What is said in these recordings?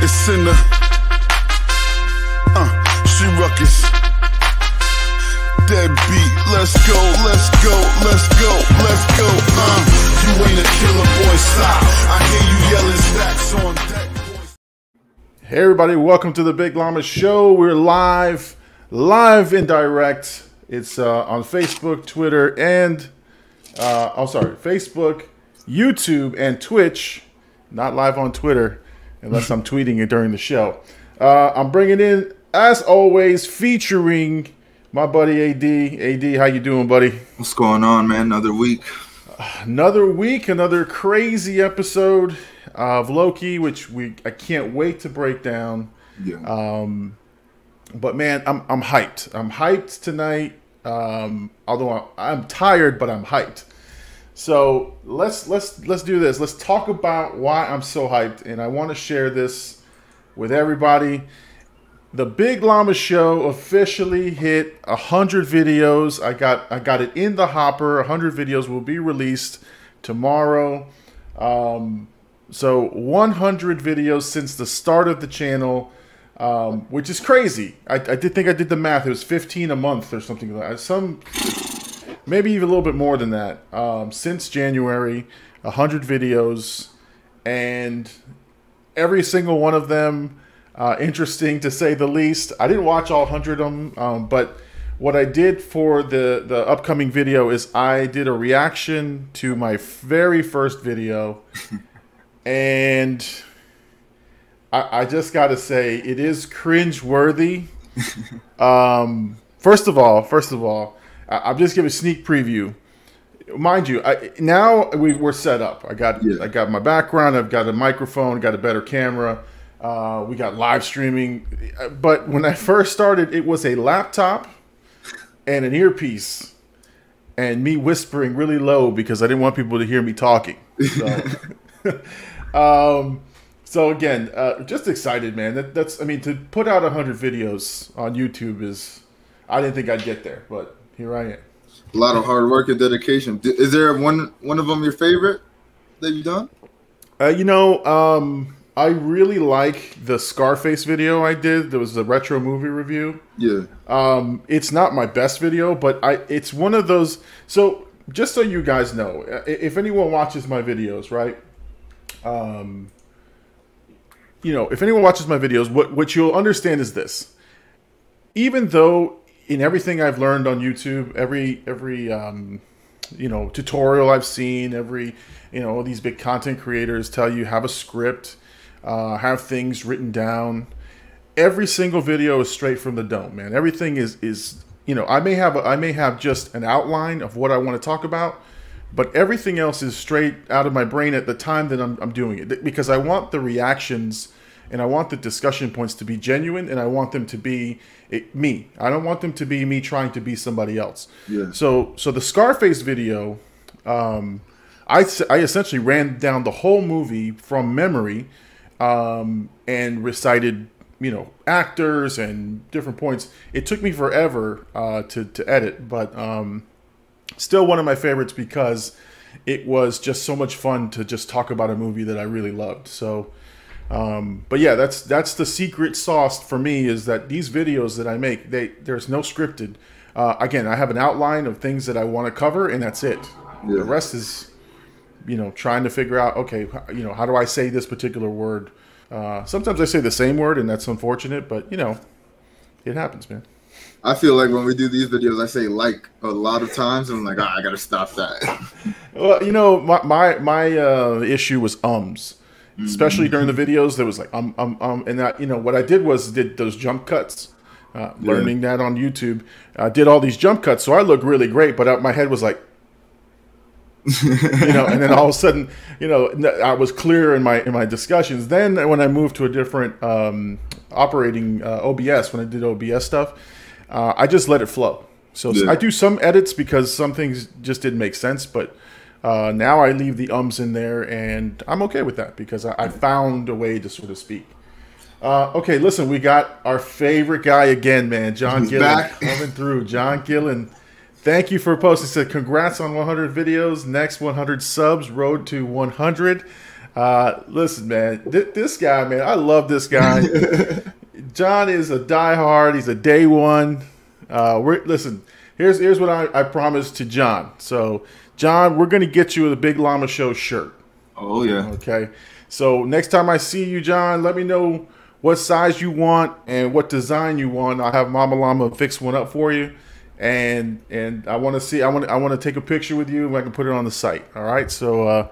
It's in the she ruckus. Dead beat. Let's go, let's go, let's go, let's go. You ain't a killer, boy, stop. I hear you yelling stacks on deck, boys. Hey everybody, welcome to the Big Llama Show. We're live and direct. It's on Facebook, Twitter, and Facebook, YouTube, and Twitch. Not live on Twitter, unless I'm tweeting it during the show. I'm bringing in, as always, featuring my buddy AD. AD, how you doing, buddy? What's going on, man? Another week. Another crazy episode of Loki, which I can't wait to break down. Yeah. But man, I'm hyped. I'm hyped tonight. Although I'm tired, but I'm hyped. So let's do this. Let's talk about why I'm so hyped, and I want to share this with everybody. The Big Llama Show officially hit 100 videos. I got it in the hopper. 100 videos will be released tomorrow. So 100 videos since the start of the channel, which is crazy. I think I did the math. It was 15 a month or something like that. Maybe even a little bit more than that. Since January, 100 videos, and every single one of them interesting to say the least. I didn't watch all 100 of them, but what I did for the upcoming video is I did a reaction to my very first video, and I just got to say it is cringe-worthy. First of all, I'm just giving a sneak preview. Mind you, now we're set up. I got my background. I've got a microphone. Got a better camera. We got live streaming. But when I first started, it was a laptop and an earpiece, and me whispering really low because I didn't want people to hear me talking. So, so again, just excited, man. That's I mean, to put out 100 videos on YouTube is, I didn't think I'd get there, but here I am. A lot of hard work and dedication. Is there one of them your favorite that you've done? I really like the Scarface video I did. There was a retro movie review. Yeah. It's not my best video, but it's one of those. So just so you guys know, if anyone watches my videos, right? If anyone watches my videos, what you'll understand is this. Even though in everything I've learned on YouTube, every tutorial I've seen, these big content creators tell you have a script, have things written down. Every single video is straight from the dome, man. Everything is I may have just an outline of what I want to talk about, but everything else is straight out of my brain at the time that I'm doing it, because I want the reactions and I want the discussion points to be genuine, and I want them to be me. I don't want them to be me trying to be somebody else. Yeah. So the Scarface video, I essentially ran down the whole movie from memory, and recited, actors and different points. It took me forever to edit, but still one of my favorites because it was just so much fun to just talk about a movie that I really loved. So. But yeah, that's the secret sauce for me, is that these videos that I make, there's no scripted. Again, I have an outline of things that I want to cover, and that's it. Yeah. The rest is, trying to figure out, okay, how do I say this particular word? Sometimes I say the same word, and that's unfortunate, but it happens, man. I feel like when we do these videos, I say like a lot of times, and I'm like, I gotta stop that. Well, my issue was ums. Especially during the videos, there was like and that, what I did was did those jump cuts, learning that on YouTube. I did all these jump cuts, so I looked really great, but my head was like, and then all of a sudden, I was clear in my discussions. Then when I moved to a different operating OBS, when I did OBS stuff, I just let it flow. So I do some edits because some things just didn't make sense, but. Now I leave the ums in there, and I'm okay with that because I found a way to sort of speak. Okay, listen, we got our favorite guy again, man. John Gillen coming through. John Gillen, thank you for posting. Said congrats on 100 videos. Next 100 subs. Road to 100. Listen, man, this guy, man, I love this guy. John is a diehard. He's a day one. Listen, here's what I promised to John. So, John, we're going to get you a Big Llama Show shirt. Oh, yeah. Okay. So, next time I see you, John, let me know what size you want and what design you want. I'll have Mama Llama fix one up for you. And I want to see. I want to take a picture with you, and I can put it on the site. All right. So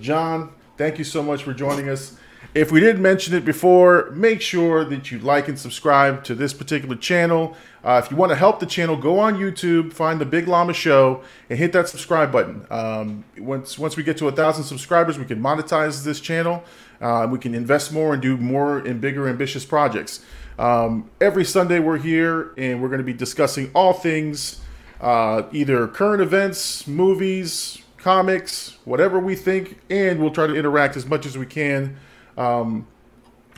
John, thank you so much for joining us. If we didn't mention it before, make sure that you like and subscribe to this particular channel. If you want to help the channel, go on YouTube, find the Big Llama Show, and hit that subscribe button. Once we get to 1,000 subscribers, we can monetize this channel. We can invest more and do more and bigger, ambitious projects. Every Sunday we're here, and we're going to be discussing all things, either current events, movies, comics, whatever we think, and we'll try to interact as much as we can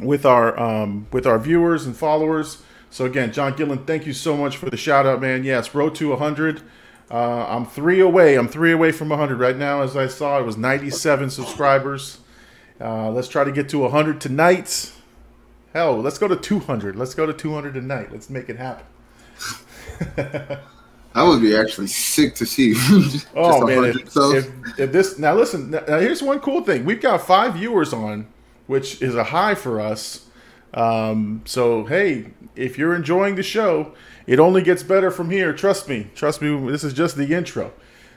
with our viewers and followers. So again, John Gillen, thank you so much for the shout out, man. Yes, road to 100. I'm 3 away. I'm 3 away from 100 right now. As I saw, it was 97 subscribers. Let's try to get to 100 tonight. Hell, let's go to 200. Let's go to 200 tonight. Let's make it happen. That would be actually sick to see. Oh man! If this now, listen. Now here's one cool thing. We've got 5 viewers on, which is a high for us. So hey, if you're enjoying the show, it only gets better from here. Trust me. Trust me. This is just the intro.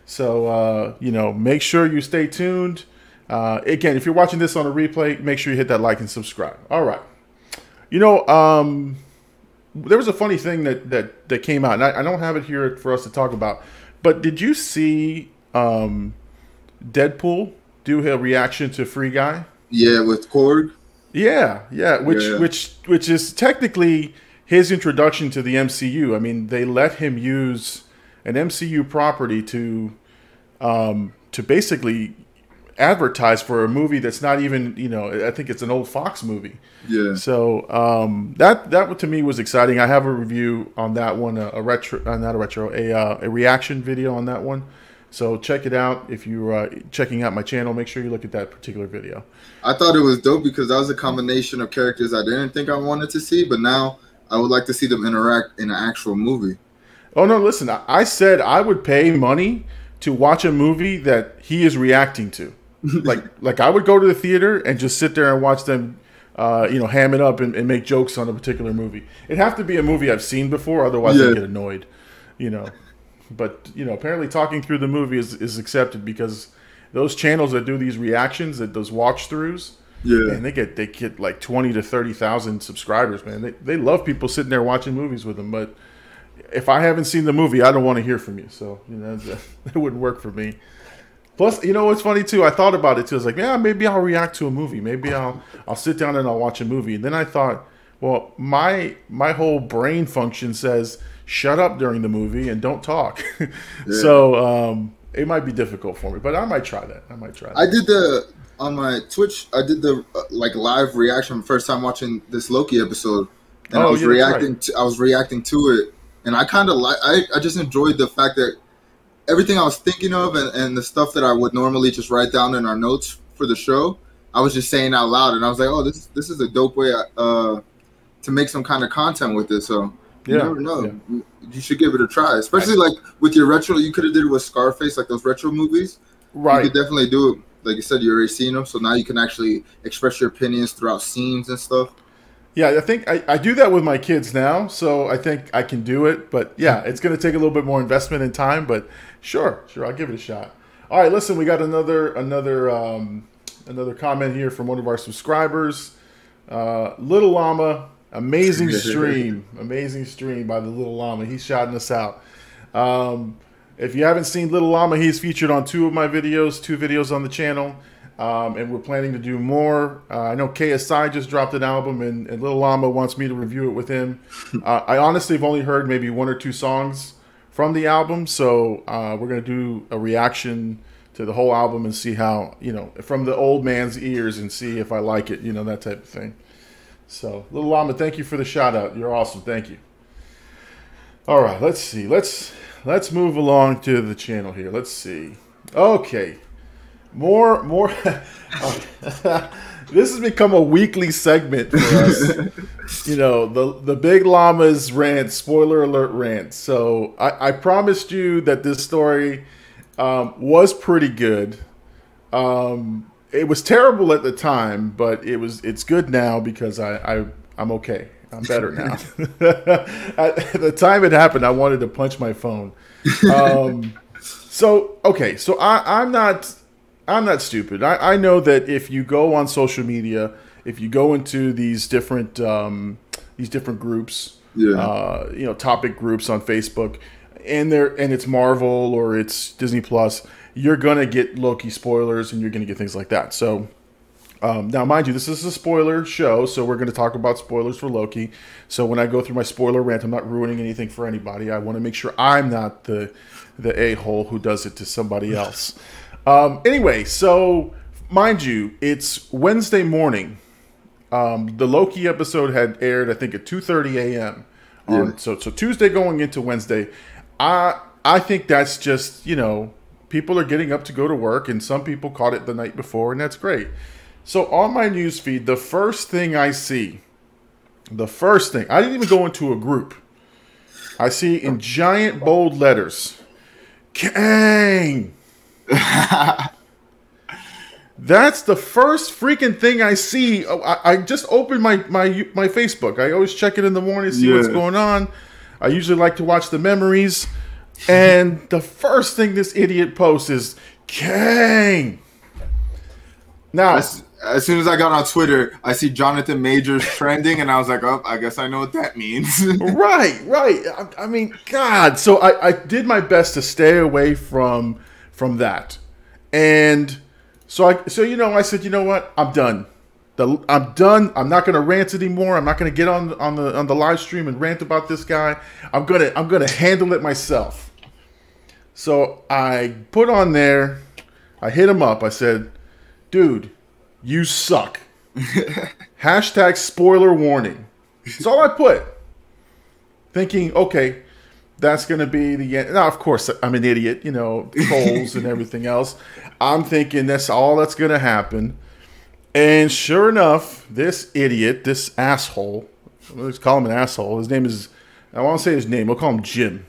So you know, make sure you stay tuned. Again, if you're watching this on a replay, make sure you hit that like and subscribe. All right. You know, there was a funny thing that came out, and I don't have it here for us to talk about. But did you see Deadpool do a reaction to Free Guy? Yeah, with Korg. Yeah. Which is technically his introduction to the MCU. I mean, they let him use an MCU property to basically advertise for a movie that's not even, you know, I think it's an old Fox movie. Yeah. So that to me was exciting. I have a review on that one, a reaction video on that one. So check it out. If you're checking out my channel, make sure you look at that particular video. I thought it was dope because that was a combination of characters I didn't think I wanted to see, but now I would like to see them interact in an actual movie. Oh no, listen, I said I would pay money to watch a movie that he is reacting to. like I would go to the theater and just sit there and watch them, you know, ham it up and make jokes on a particular movie. It'd have to be a movie I've seen before, otherwise I get annoyed, you know. But you know, apparently talking through the movie is accepted because those channels that do these reactions, those watch throughs, man, they get like 20 to 30,000 subscribers, man. They love people sitting there watching movies with them. But if I haven't seen the movie, I don't want to hear from you. So you know, that wouldn't work for me. Plus, you know what's funny too? I thought about it too. I was like, yeah, maybe I'll react to a movie. Maybe I'll sit down and I'll watch a movie. And then I thought, well, my whole brain function says shut up during the movie and don't talk. So it might be difficult for me, but I might try that. I did on my Twitch. I did the like live reaction first time watching this Loki episode, and I was reacting. I was reacting to it, and I kind of I just enjoyed the fact that everything I was thinking of and the stuff that I would normally just write down in our notes for the show, I was just saying out loud, and I was like, oh, this is a dope way to make some kind of content with this. So you never know. Yeah. You should give it a try, especially like with your retro. You could have did it with Scarface, like those retro movies. Right. You could definitely do it. Like you said, you already seen them, so now you can actually express your opinions throughout scenes and stuff. Yeah, I think I do that with my kids now, so I think I can do it. But yeah, it's going to take a little bit more investment and time, but sure, I'll give it a shot. All right, listen, we got another comment here from one of our subscribers. Little Llama, amazing stream by the Little Llama. He's shouting us out. If you haven't seen Little Llama, he's featured on 2 videos on the channel. And we're planning to do more. I know KSI just dropped an album, and Little Llama wants me to review it with him. I honestly have only heard maybe 1 or 2 songs from the album, so we're going to do a reaction to the whole album and see how, you know, from the old man's ears and see if I like it, you know, that type of thing. So, Little Llama, thank you for the shout out. You're awesome. Thank you. All right, let's see. Let's move along to the channel here. Let's see. Okay. more. This has become a weekly segment for us. You know, the Big Llama's rant, spoiler alert rant. So I promised you that this story was pretty good. It was terrible at the time, but it's good now because I'm okay. I'm better now. At the time it happened, I wanted to punch my phone. So I'm not stupid. I know that if you go on social media, if you go into these different groups, topic groups on Facebook, and it's Marvel or it's Disney Plus, you're gonna get Loki spoilers and you're gonna get things like that. So now, mind you, this is a spoiler show, so we're going to talk about spoilers for Loki. So when I go through my spoiler rant, I'm not ruining anything for anybody. I want to make sure I'm not the a-hole who does it to somebody else. Anyway, so mind you, it's Wednesday morning. The Loki episode had aired, I think, at 2:30 a.m. So Tuesday going into Wednesday. I think that's just, people are getting up to go to work, and some people caught it the night before, and that's great. So on my news feed, the first thing I see, I didn't even go into a group. I see in giant bold letters, Kang. That's the first freaking thing I see. I just opened my Facebook. I always check it in the morning to see what's going on. I usually like to watch the memories. And the first thing this idiot posts is Kang. Now, as soon as I got on Twitter, I see Jonathan Majors trending, and I was like, oh, I guess I know what that means. Right. I mean, God. So I did my best to stay away from that. And so I said, you know what? I'm done. I'm done. I'm not going to rant anymore. I'm not going to get on the live stream and rant about this guy. I'm gonna handle it myself. So I put on there, I hit him up. I said, dude, you suck. Hashtag spoiler warning. That's all I put. Thinking, okay, that's going to be the end. Now, of course, I'm an idiot, trolls and everything else. I'm thinking that's all that's going to happen. And sure enough, this idiot, this asshole, let's call him an asshole. His name is, I won't say his name. We'll call him Jim.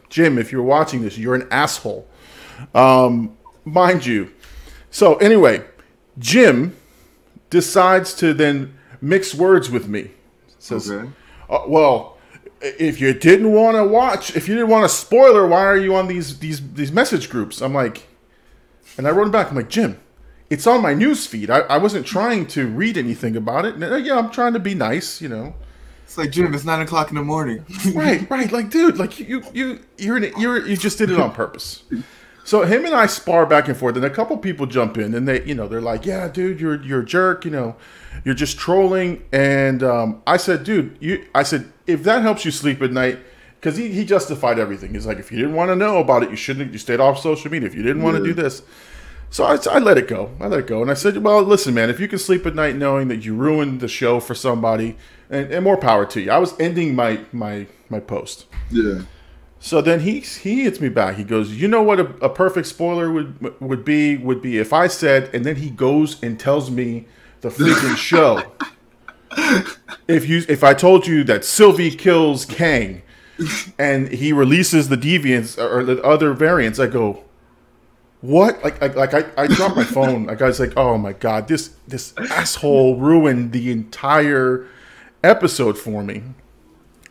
Jim, if you're watching this, you're an asshole. Mind you. So anyway, Jim decides to then mix words with me. Says, okay. Well, if you didn't want to watch, if you didn't want a spoiler, why are you on these message groups? I'm like, and I wrote him back. I'm like, Jim, it's on my news feed. I wasn't trying to read anything about it. And, yeah, I'm trying to be nice, It's like, Jim, it's 9 o'clock in the morning. Right. Like, dude, like you just did it on purpose. So him and I spar back and forth, and a couple people jump in, and they're like, yeah, dude, you're a jerk, you're just trolling. And I said, dude, if that helps you sleep at night, because he justified everything. He's like, if you didn't want to know about it, you stayed off social media. If you didn't want to do this. So I let it go. And I said, well, listen, man, if you can sleep at night knowing that you ruined the show for somebody, and more power to you. I was ending my post. Yeah. So then he hits me back. He goes, you know what a perfect spoiler would be if I said, and then he goes and tells me the freaking show. If I told you that Sylvie kills Kang, and he releases the deviants or the other variants, I go, what? I dropped my phone. I was like, oh my God, this asshole ruined the entire episode for me.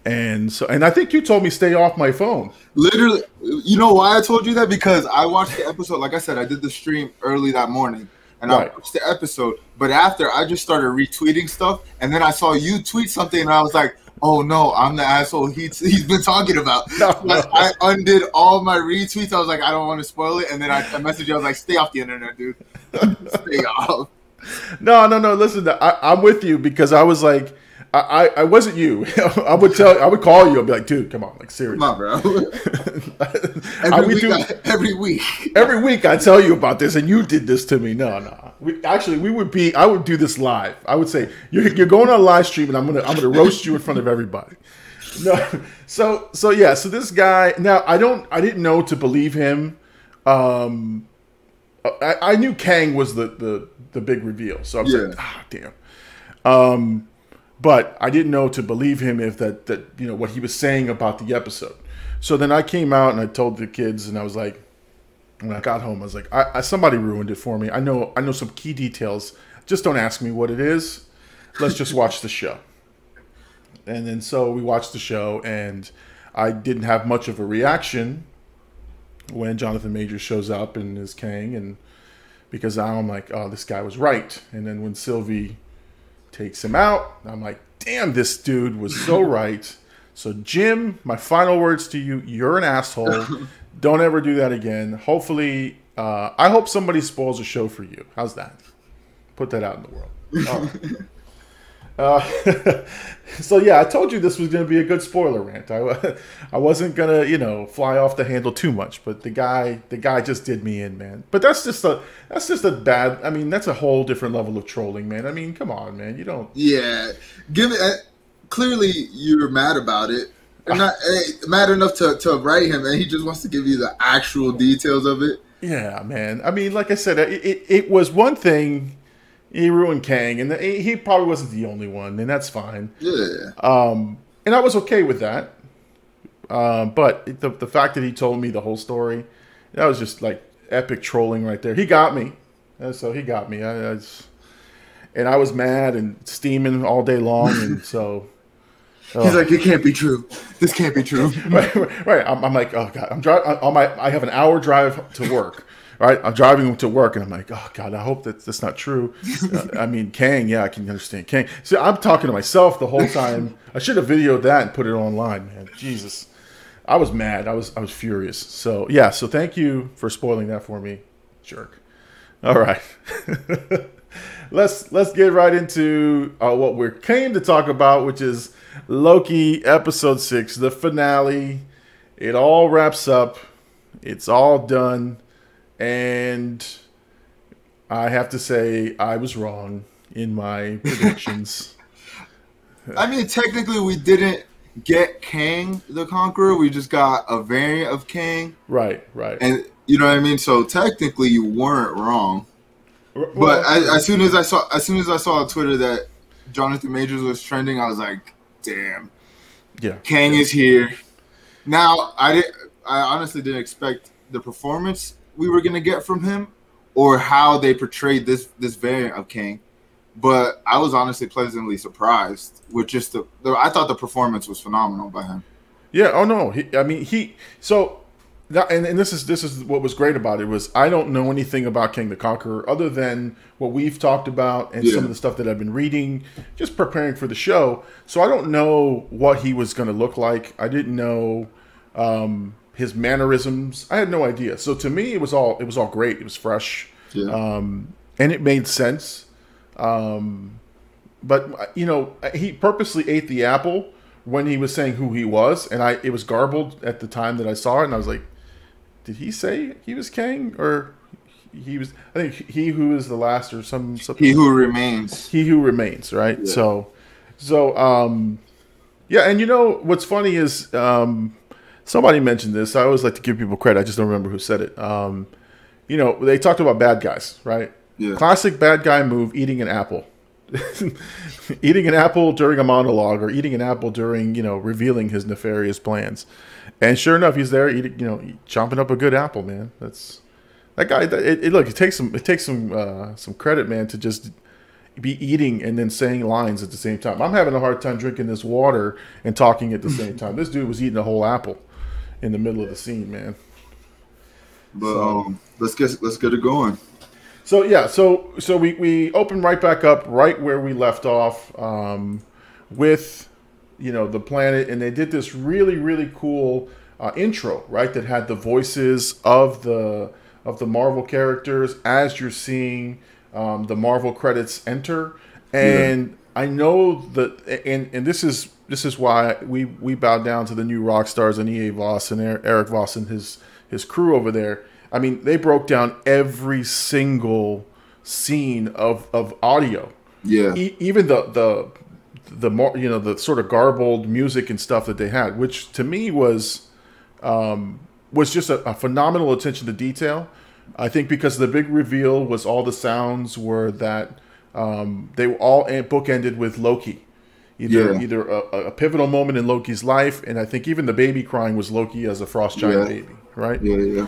And I think you told me stay off my phone. Literally, you know why I told you that? Because I watched the episode. Like I said, I did the stream early that morning, and I watched the epised. But after, I just started retweeting stuff, and then I saw you tweet something, and I was like, oh no, I'm the asshole he's been talking about. No. I undid all my retweets. I was like, I don't want to spoil it, and then I messaged you. I was like, stay off the internet, dude. Stay off. No. Listen, I'm with you because I was like, I wasn't you. I would call you and be like, dude, come on, like seriously. Come on, bro. Every week. Every week I tell you about this and you did this to me. No. I would do this live. I would say, you're going on a live stream and I'm gonna roast you in front of everybody. No. So this guy, now I didn't know to believe him. I knew Kang was the big reveal, so I was like, damn. But I didn't know to believe him if that what he was saying about the episode. So then I came out and I told the kids, and I was like, when I got home, I was like, somebody ruined it for me. I know some key details. Just don't ask me what it is. Let's just watch the show. And then so we watched the show, and I didn't have much of a reaction when Jonathan Majors shows up and is Kang, and because I'm like, oh, this guy was right. And then when Sylvie takes him out, I'm like, damn, this dude was so right. So Jim, my final words to you: you're an asshole. Don't ever do that again. Hopefully, I hope somebody spoils a show for you. How's that? Put that out in the world. All right. So yeah, I told you this was going to be a good spoiler rant. I wasn't gonna fly off the handle too much, but the guy just did me in, man. But that's just a bad. I mean, that's a whole different level of trolling, man. I mean, come on, man. You don't. Yeah, clearly you're mad about it. I'm not mad enough to write him, and he just wants to give you the actual details of it. Yeah, man. I mean, like I said, it was one thing. He ruined Kang, and he probably wasn't the only one, and that's fine. Yeah. And I was okay with that. But the fact that he told me the whole story, that was just like epic trolling right there. He got me. So he got me. And I was mad and steaming all day long, and so. He's like, it can't be true. This can't be true. Right. I'm like, oh God, I'm driving. I have an hour drive to work. Right. I'm driving to work, and I'm like, oh God, I hope that's not true. I mean, Kang. Yeah, I can understand Kang. See, I'm talking to myself the whole time. I should have videoed that and put it online, man. Jesus, I was mad. I was furious. So yeah. So thank you for spoiling that for me, jerk. All right. Let's get right into what we came to talk about, which is Loki episode 6, the finale. It all wraps up. It's all done. And I have to say I was wrong in my predictions. I mean, technically we didn't get Kang the Conqueror. We just got a variant of Kang. Right. And you know what I mean? So technically you weren't wrong. Well, but as soon as I saw on Twitter that Jonathan Majors was trending, I was like, damn. Yeah. Kang is here. Now, I honestly didn't expect the performance we were gonna get from him, or how they portrayed this variant of Kang. But I was honestly pleasantly surprised with just I thought the performance was phenomenal by him. Yeah. Oh no. And this is what was great about it was I don't know anything about King the Conqueror other than what we've talked about and some of the stuff that I've been reading, just preparing for the show. So I don't know what he was going to look like. I didn't know his mannerisms. I had no idea. So to me, it was all great. It was fresh, and it made sense. But he purposely ate the apple when he was saying who he was, and it was garbled at the time that I saw it, and I was like, did he say he was Kang, or he was? I think he who is the last, or something. He who remains. He who remains, right? Yeah. So, yeah. And what's funny is somebody mentioned this. I always like to give people credit. I just don't remember who said it. They talked about bad guys, right? Yeah. Classic bad guy move: eating an apple. Eating an apple during a monologue, or eating an apple during revealing his nefarious plans. And sure enough, he's there eating, chomping up a good apple, man. That guy. Look, it takes some credit, man, to just be eating and then saying lines at the same time. I'm having a hard time drinking this water and talking at the same time. This dude was eating a whole apple in the middle of the scene, man. But let's get it going. So yeah, so we open right back up right where we left off with the planet, and they did this really, really cool intro, right, that had the voices of the Marvel characters as you're seeing the Marvel credits enter. And I know that, and this is why we bow down to the new rock stars and EA Voss and Eric Voss and his crew over there. I mean, they broke down every single scene of audio. Yeah. Even the more the sort of garbled music and stuff that they had, which to me was just a phenomenal attention to detail. I think because the big reveal was all the sounds were that they were all bookended with Loki. Either a pivotal moment in Loki's life, and I think even the baby crying was Loki as a frost giant baby, right? Yeah.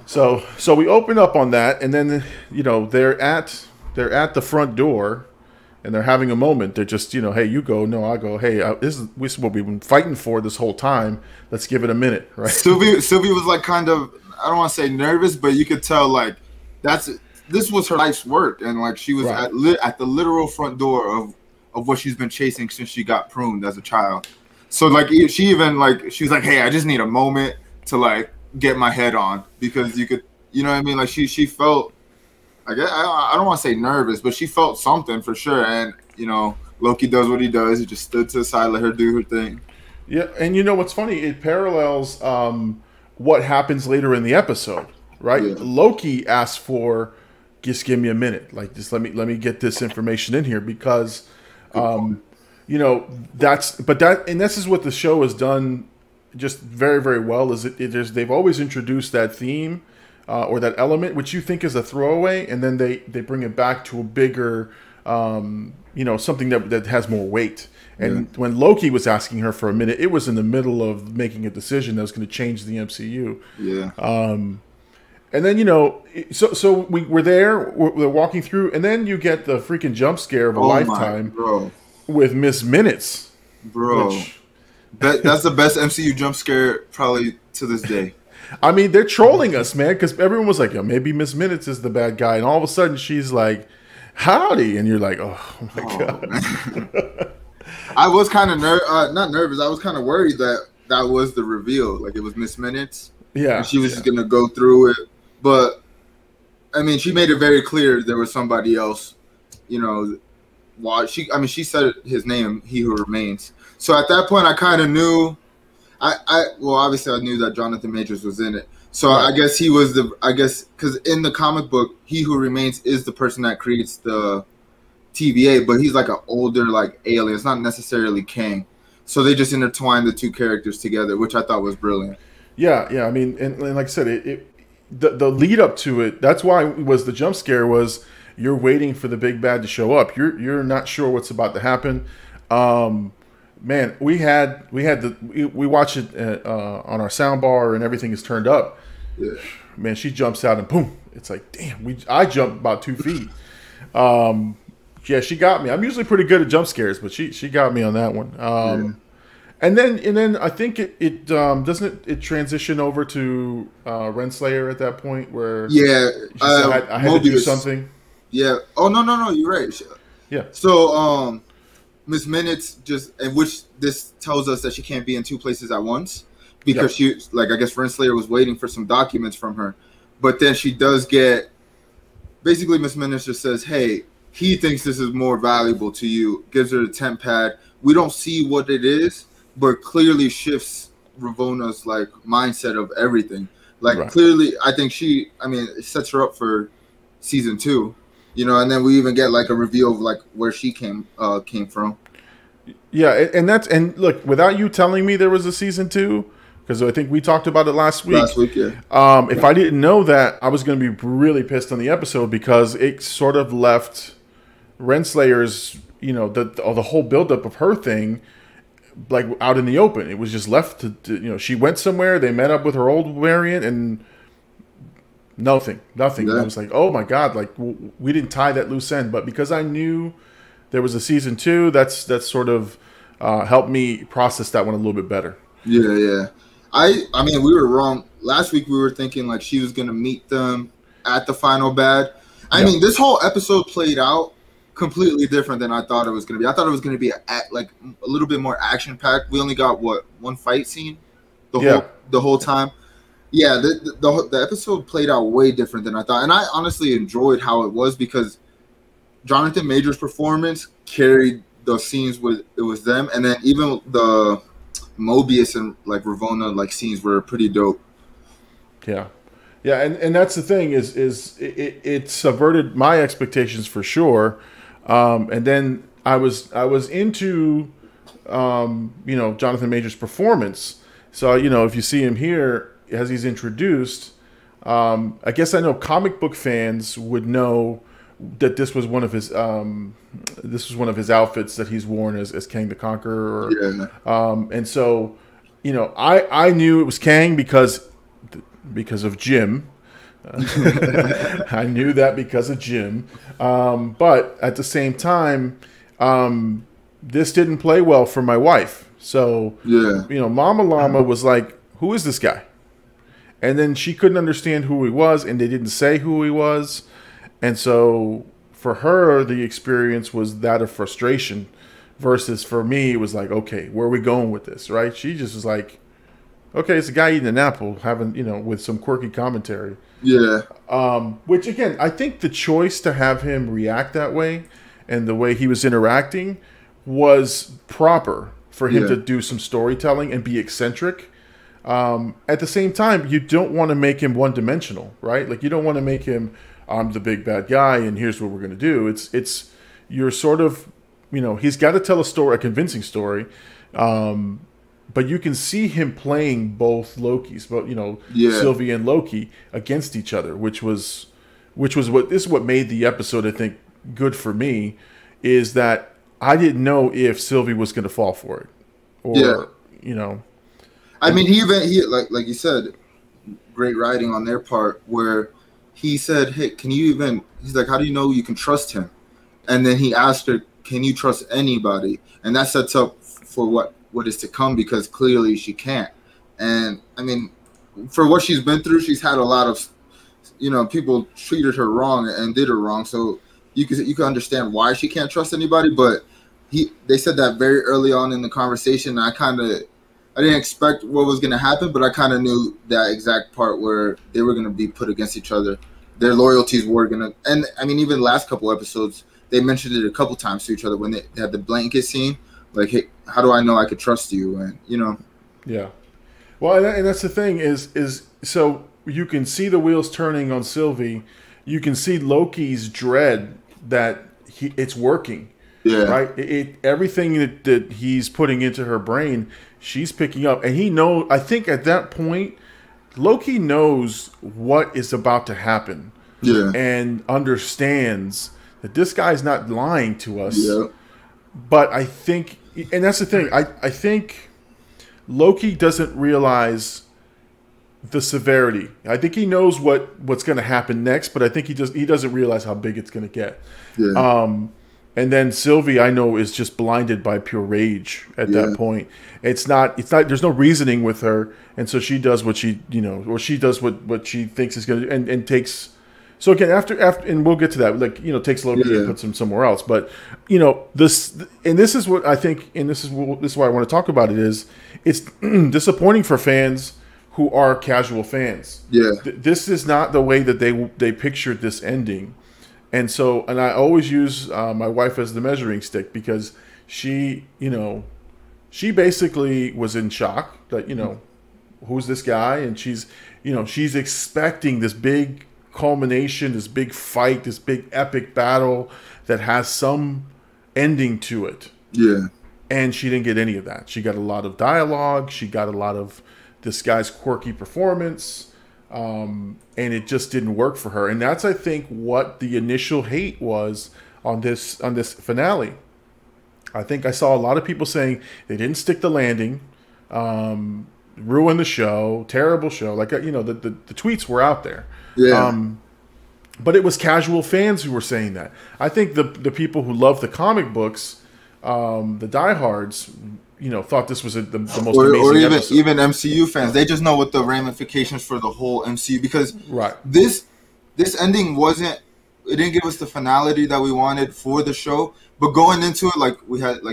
So we open up on that, and then they're at the front door, and they're having a moment. They're just hey, you go, no, I go. Hey, this is what we've been fighting for this whole time. Let's give it a minute, right? Sylvie was like kind of, I don't want to say nervous, but you could tell like this was her life's work, and like she was at the literal front door of what she's been chasing since she got pruned as a child. So like she was like, hey, I just need a moment to like get my head on, because you could, you know what I mean? Like she felt, I don't want to say nervous, but she felt something for sure. And Loki does what he does. He just stood to the side, let her do her thing. Yeah, and what's funny? It parallels what happens later in the episode, right? Yeah. Loki asks for, just give me a minute, like just let me get this information in here, because this is what the show has done just very, very well. They've always introduced that theme or that element, which you think is a throwaway, and then they bring it back to a bigger, something that has more weight. And when Loki was asking her for a minute, it was in the middle of making a decision that was going to change the MCU. Yeah. And then so we're there, we're walking through, and then you get the freaking jump scare of a lifetime with Miss Minutes, bro. That's the best MCU jump scare probably to this day. I mean, they're trolling us, man, because everyone was like, maybe Miss Minutes is the bad guy, and all of a sudden she's like, howdy, and you're like, oh my god. I was kind of not nervous. I was kind of worried that was the reveal, like it was Miss Minutes. Yeah, and she was just gonna go through it, but I mean, she made it very clear there was somebody else. Why she said his name, He Who Remains. So at that point, I kind of knew. Obviously I knew that Jonathan Majors was in it. So I guess he was because in the comic book, He Who Remains is the person that creates the TVA, but he's like an older like alien. It's not necessarily Kang. So they just intertwined the two characters together, which I thought was brilliant. Yeah. I mean, and like I said, the lead up to it. That's why it was the jump scare. Was you're waiting for the big bad to show up. You're not sure what's about to happen. Man, we watch it on our sound bar, and everything is turned up. Yeah. Man, she jumps out and boom. It's like, damn. I jumped about 2 feet. Yeah, she got me. I'm usually pretty good at jump scares, but she got me on that one. And then I think it doesn't it transition over to Renslayer at that point where I had to do something. Yeah. Oh no, you're right. Yeah. So Miss Minutes which this tells us that she can't be in two places at once, because she I guess Renslayer was waiting for some documents from her, but then she does get, basically Miss Minutes just says, hey, he thinks this is more valuable to you, gives her the temp pad. We don't see what it is, but clearly shifts Ravona's like mindset of everything. Like clearly, I think it sets her up for season 2, and then we even get like a reveal of like where she came from. Yeah, and look, without you telling me there was a season 2, because I think we talked about it last week. Yeah. If I didn't know that, I was going to be really pissed on the episode, because it sort of left Renslayer's, the whole buildup of her thing, like out in the open. It was just left to she went somewhere, they met up with her old variant, and nothing. Yeah. I was like, oh my god, like we didn't tie that loose end. But because I knew there was a season 2, that's sort of helped me process that one a little bit better. Yeah. I mean, we were wrong. Last week we were thinking like she was gonna meet them at the final bad. I mean, this whole episode played out completely different than I thought it was going to be. I thought it was going to be like a little bit more action packed. We only got one fight scene the whole time. Yeah, the episode played out way different than I thought, and I honestly enjoyed how it was, because Jonathan Majors' performance carried the scenes with it was them, and then even the Mobius and like Ravonna like scenes were pretty dope. Yeah. Yeah, and that's the thing is it subverted my expectations for sure. And then I was into Jonathan Majors' performance. So if you see him here as he's introduced, I guess I know comic book fans would know that this was one of his outfits that he's worn as Kang the Conqueror. And so, you know, I knew it was Kang because of Jim. I knew that because of Jim. But at the same time, this didn't play well for my wife. So, you know, Mama Llama was like, who is this guy? And then she couldn't understand who he was, and they didn't say who he was. And so for her, the experience was that of frustration versus for me, it was like, okay, where are we going with this, right? She just was like, okay, it's a guy eating an apple, having, you know, with some quirky commentary. Yeah. Which, again, I think the choice to have him react that way and the way he was interacting was proper for him to do some storytelling and be eccentric. At the same time, you don't want to make him one-dimensional, right? Like, you don't want to make him, I'm the big bad guy, and here's what we're going to do. It's you're sort of, you know, he's got to tell a story, a convincing story, but you can see him playing both Lokis, but, you know, Sylvie and Loki against each other, which was what made the episode, I think, good for me, is that I didn't know if Sylvie was going to fall for it, or you know. I mean, he like you said, great writing on their part, where he said, "Hey, can you even?" He's like, "How do you know you can trust him?" And then he asked her, "Can you trust anybody?" And that sets up for what is to come, because clearly she can't. And I mean, for what she's been through, she's had a lot of, you know, people treated her wrong and did her wrong. So you can understand why she can't trust anybody. But they said that very early on in the conversation. I didn't expect what was going to happen, but I kind of knew that exact part where they were going to be put against each other. Their loyalties were going to, and I mean, even last couple episodes, they mentioned it a couple times to each other when they had the blanket scene. Like, hey, how do I know I could trust you? And, you know. Yeah. Well, and that's the thing is so you can see the wheels turning on Sylvie. You can see Loki's dread that it's working. Yeah. Right. Everything that he's putting into her brain, she's picking up, and I think at that point, Loki knows what is about to happen. Yeah. And understands that this guy's not lying to us. Yeah. But I think, and that's the thing, I think Loki doesn't realize the severity. I think he knows what's going to happen next, but I think he doesn't realize how big it's going to get. Yeah. And then Sylvie, I know, is just blinded by pure rage at that point. It's not, there's no reasoning with her. And so she does what she, you know, or she does what she thinks is going to do, and takes, so again, after, and we'll get to that, like, you know, takes Loki and puts him somewhere else. But, you know, this is what I think, and this is why I want to talk about it, is it's disappointing for fans who are casual fans. Yeah. This is not the way that they pictured this ending. And so, and I always use my wife as the measuring stick, because she, you know, she basically was in shock that, you know, who's this guy? And she's, you know, she's expecting this big culmination, this big fight, this big epic battle that has some ending to it. Yeah. And she didn't get any of that. She got a lot of dialogue. She got a lot of this guy's quirky performance. And it just didn't work for her. And that's, I think, what the initial hate was on this finale. I think I saw a lot of people saying they didn't stick the landing, ruin the show, terrible show. Like, you know, the tweets were out there. Yeah. But it was casual fans who were saying that. I think the people who love the comic books, the diehards, you know, thought this was the most amazing or episode. even MCU fans. They just know what the ramifications for the whole MCU, because this ending it didn't give us the finality that we wanted for the show. But going into it, like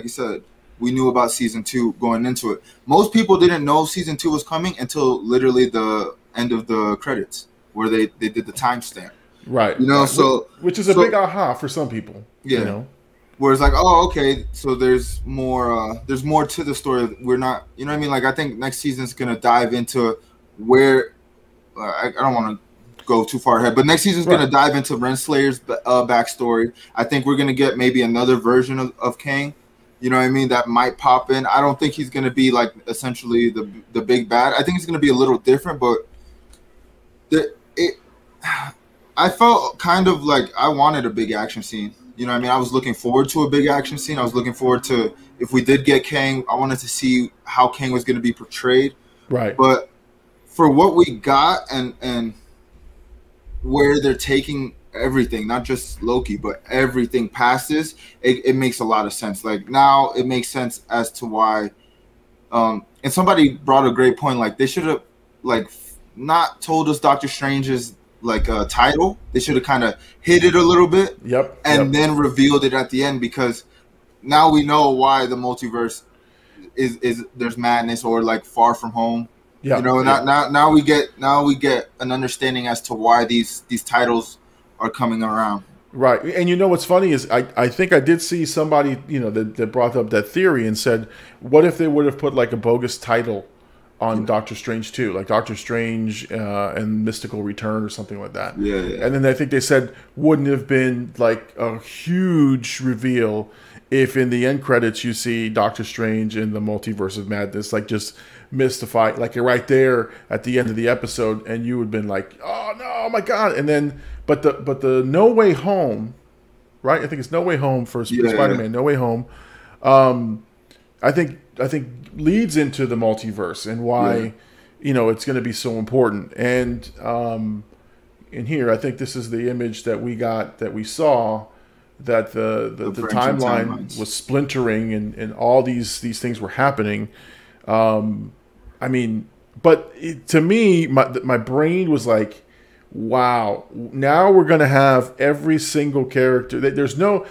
you said, we knew about season 2 going into it. Most people didn't know season 2 was coming until literally the end of the credits, where they did the timestamp. Right. You know, so which is a big aha for some people. Yeah. You know? Where it's like, oh, okay, so there's more to the story. We're not, you know what I mean? Like, I think next season's going to dive into where, I don't want to go too far ahead, but next season's going to dive into Renslayer's backstory. I think we're going to get maybe another version of Kang, you know what I mean, that might pop in. I don't think he's going to be, like, essentially the big bad. I think he's going to be a little different, but it. I felt kind of like I wanted a big action scene. You know what I mean? I was looking forward to a big action scene. I was looking forward to, if we did get Kang, I wanted to see how Kang was going to be portrayed. Right. But for what we got and where they're taking everything, not just Loki, but everything past this, it makes a lot of sense. Like now it makes sense as to why. And somebody brought a great point. Like they should have like not told us Doctor Strange's like a title. They should have kind of hid it a little bit. Yep. And then revealed it at the end, because now we know why the multiverse is there's madness, or like Far From Home. Yeah. You know, now we get an understanding as to why these titles are coming around. Right. And you know what's funny is I think I did see somebody, you know, that brought up that theory and said, what if they would have put like a bogus title on Doctor Strange 2, like Doctor Strange and Mystical Return or something like that. Yeah. And then I think they said wouldn't have been like a huge reveal if in the end credits you see Doctor Strange in the Multiverse of Madness, like just mystified, like you're right there at the end of the episode, and you would have been like, oh no, oh my god. And then but the No Way Home, right? I think it's No Way Home for Spider-Man, No Way Home. I think leads into the multiverse and why you know it's going to be so important. And in here, I think this is the image that we saw that the timeline was splintering and all these things were happening. I mean, but to me, my brain was like, wow, now we're going to have every single character. There's no,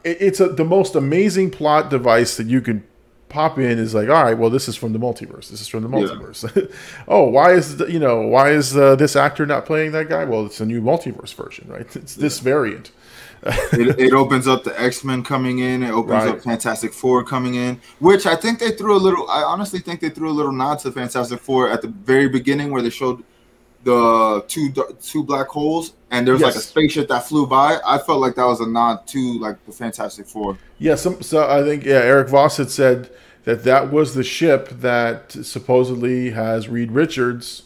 it's the most amazing plot device that you can pop in is like, all right, well, this is from the multiverse. This is from the multiverse. Yeah. Oh, why is this actor not playing that guy? Well, it's a new multiverse version, right? It's this variant. it opens up the X-Men coming in. It opens up Fantastic Four coming in, which I think they threw a little. I honestly think they threw a little nod to Fantastic Four at the very beginning, where they showed the two black holes, and there was like a spaceship that flew by. I felt like that was a nod to like the Fantastic Four. Yeah, so I think Eric Voss had said that was the ship that supposedly has Reed Richards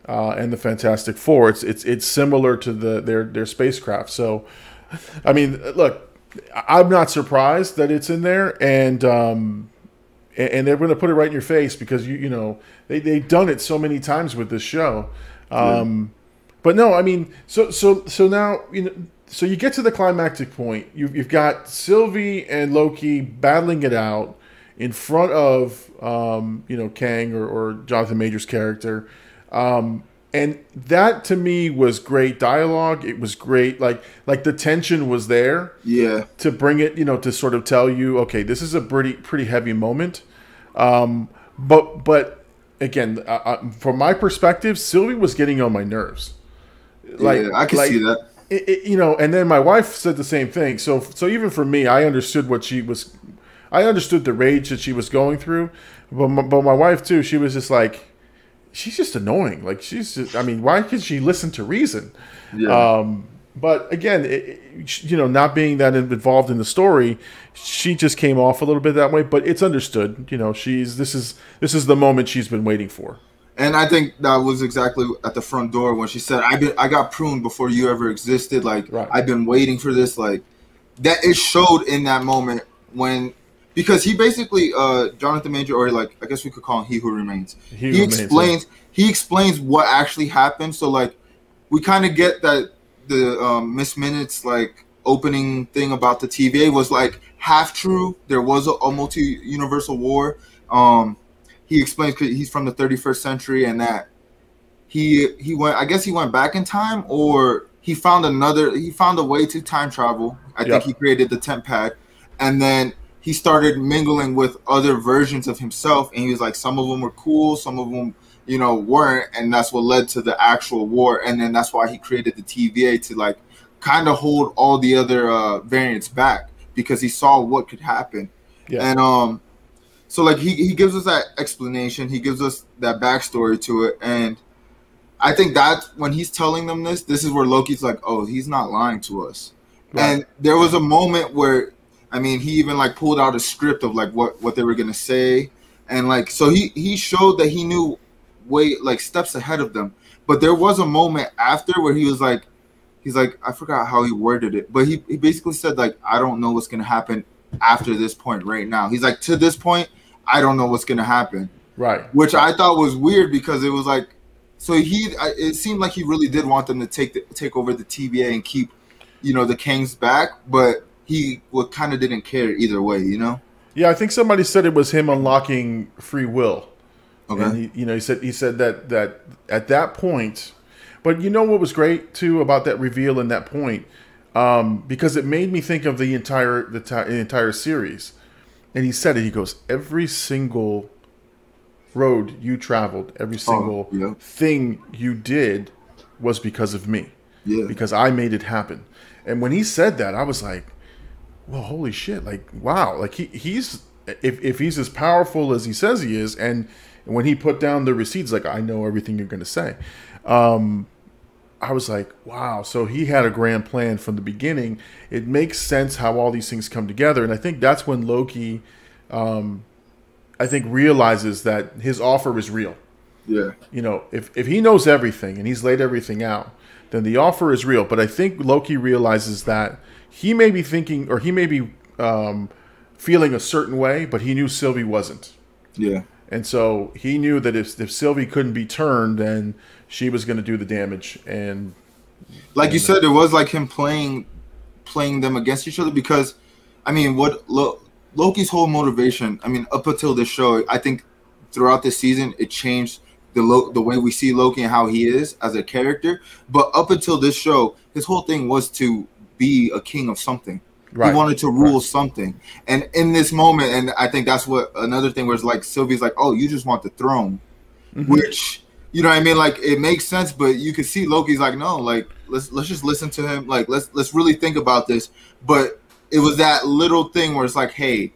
and the Fantastic Four. It's similar to their spacecraft. So, I mean, look, I'm not surprised that it's in there, and they're going to put it right in your face because you know they've done it so many times with this show. But no, I mean, so now, you know, so you get to the climactic point. You've got Sylvie and Loki battling it out in front of you know, Kang or Jonathan Major's character, and that to me was great dialogue. It was great, like the tension was there. Yeah, to bring it, you know, to sort of tell you, okay, this is a pretty heavy moment. But again, from my perspective, Sylvie was getting on my nerves. Like, yeah, I can see that. You know, and then my wife said the same thing. So even for me, I understood I understood the rage that she was going through. But my wife too, she was just like, she's just annoying. Like I mean, why can't she listen to reason? Yeah. But again, you know, not being that involved in the story, she just came off a little bit that way. But it's understood. You know, this is the moment she's been waiting for. And I think that was exactly at the front door when she said, "I got pruned before you ever existed. Like I've been waiting for this." Like that, it showed in that moment because he basically Jonathan Major, or like I guess we could call him He Who Remains. He explains what actually happened. So like we kind of get that the Miss Minutes like opening thing about the TVA was like half true. There was a multi-universal war. He explains he's from the 31st century and that he went back in time, or he found a way to time travel. I think he created the temp pad, and then he started mingling with other versions of himself, and he was like, some of them were cool, some of them, you know, weren't, and that's what led to the actual war. And then that's why he created the TVA to like kind of hold all the other variants back, because he saw what could happen. And so like he gives us that explanation, he gives us that backstory to it, and I think that when he's telling them this is where Loki's like, oh, he's not lying to us. And there was a moment where, I mean, he even like pulled out a script of like what they were gonna say, and like so he showed that he knew way like steps ahead of them. But there was a moment after where he's like, I forgot how he worded it, but he basically said like, I don't know what's gonna happen after this point right now. He's like, to this point, I don't know what's gonna happen. Right. Which I thought was weird because it was like, so it seemed like he really did want them to take over the TVA and keep, the Kangs back, but he kind of didn't care either way, Yeah, I think somebody said it was him unlocking free will. Okay. And he said that at that point, but what was great too about that reveal and that point, because it made me think of the entire series. And he said it. He goes, every single road you traveled, every single thing you did was because of me. Yeah. Because I made it happen. And when he said that, I was like, well, holy shit! Like, wow! Like he's if he's as powerful as he says he is, and when he put down the receipts, like, I know everything you're going to say. I was like, wow. So he had a grand plan from the beginning. It makes sense how all these things come together. And I think that's when Loki, realizes that his offer is real. Yeah. If he knows everything and he's laid everything out, then the offer is real. But I think Loki realizes that he may be thinking, or he may be feeling a certain way, but he knew Sylvie wasn't. Yeah. And so he knew that if Sylvie couldn't be turned, then she was going to do the damage. And like you said, it was like him playing them against each other because, I mean, Loki's whole motivation, I mean, up until this show, I think throughout this season, it changed the way we see Loki and how he is as a character. But up until this show, his whole thing was to be a king of something. Right. He wanted to rule something. And in this moment, and I think that's what another thing was like, Sylvie's like, oh, you just want the throne. Mm-hmm. Which, you know what I mean? Like, it makes sense, but you can see Loki's like, no, like, let's just listen to him. Like, let's really think about this. But it was that little thing where it's like, hey,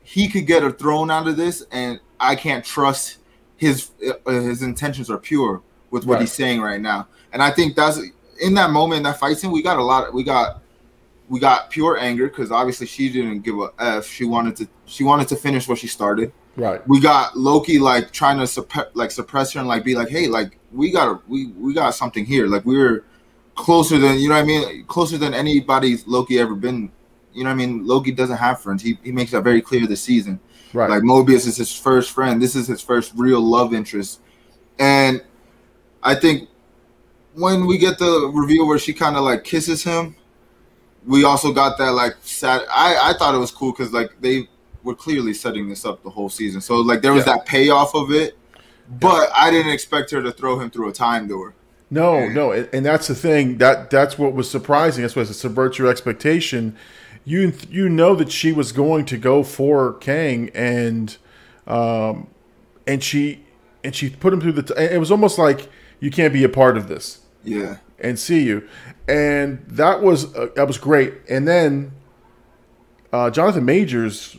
he could get a throne out of this, and I can't trust his intentions are pure with what he's saying right now. And I think that's in that moment, in that fight scene, we got pure anger because obviously she didn't give a F. She wanted to finish what she started. Right. We got Loki like trying to suppress her and like be like, hey, like we got something here. Like we're closer than, you know what I mean, closer than anybody Loki ever been. You know what I mean? Loki doesn't have friends. He makes that very clear this season. Right. Like Mobius is his first friend. This is his first real love interest. And I think when we get the reveal where she kind of like kisses him, we also got that like sad. I thought it was cool because like they were clearly setting this up the whole season. So like there was that payoff of it, but I didn't expect her to throw him through a time door. No, and that's the thing. That's what was surprising. That's what subverts your expectation. You know that she was going to go for Kang, and she put him through the. It was almost like you can't be a part of this. Yeah. And see you, and that was great. And then Jonathan Majors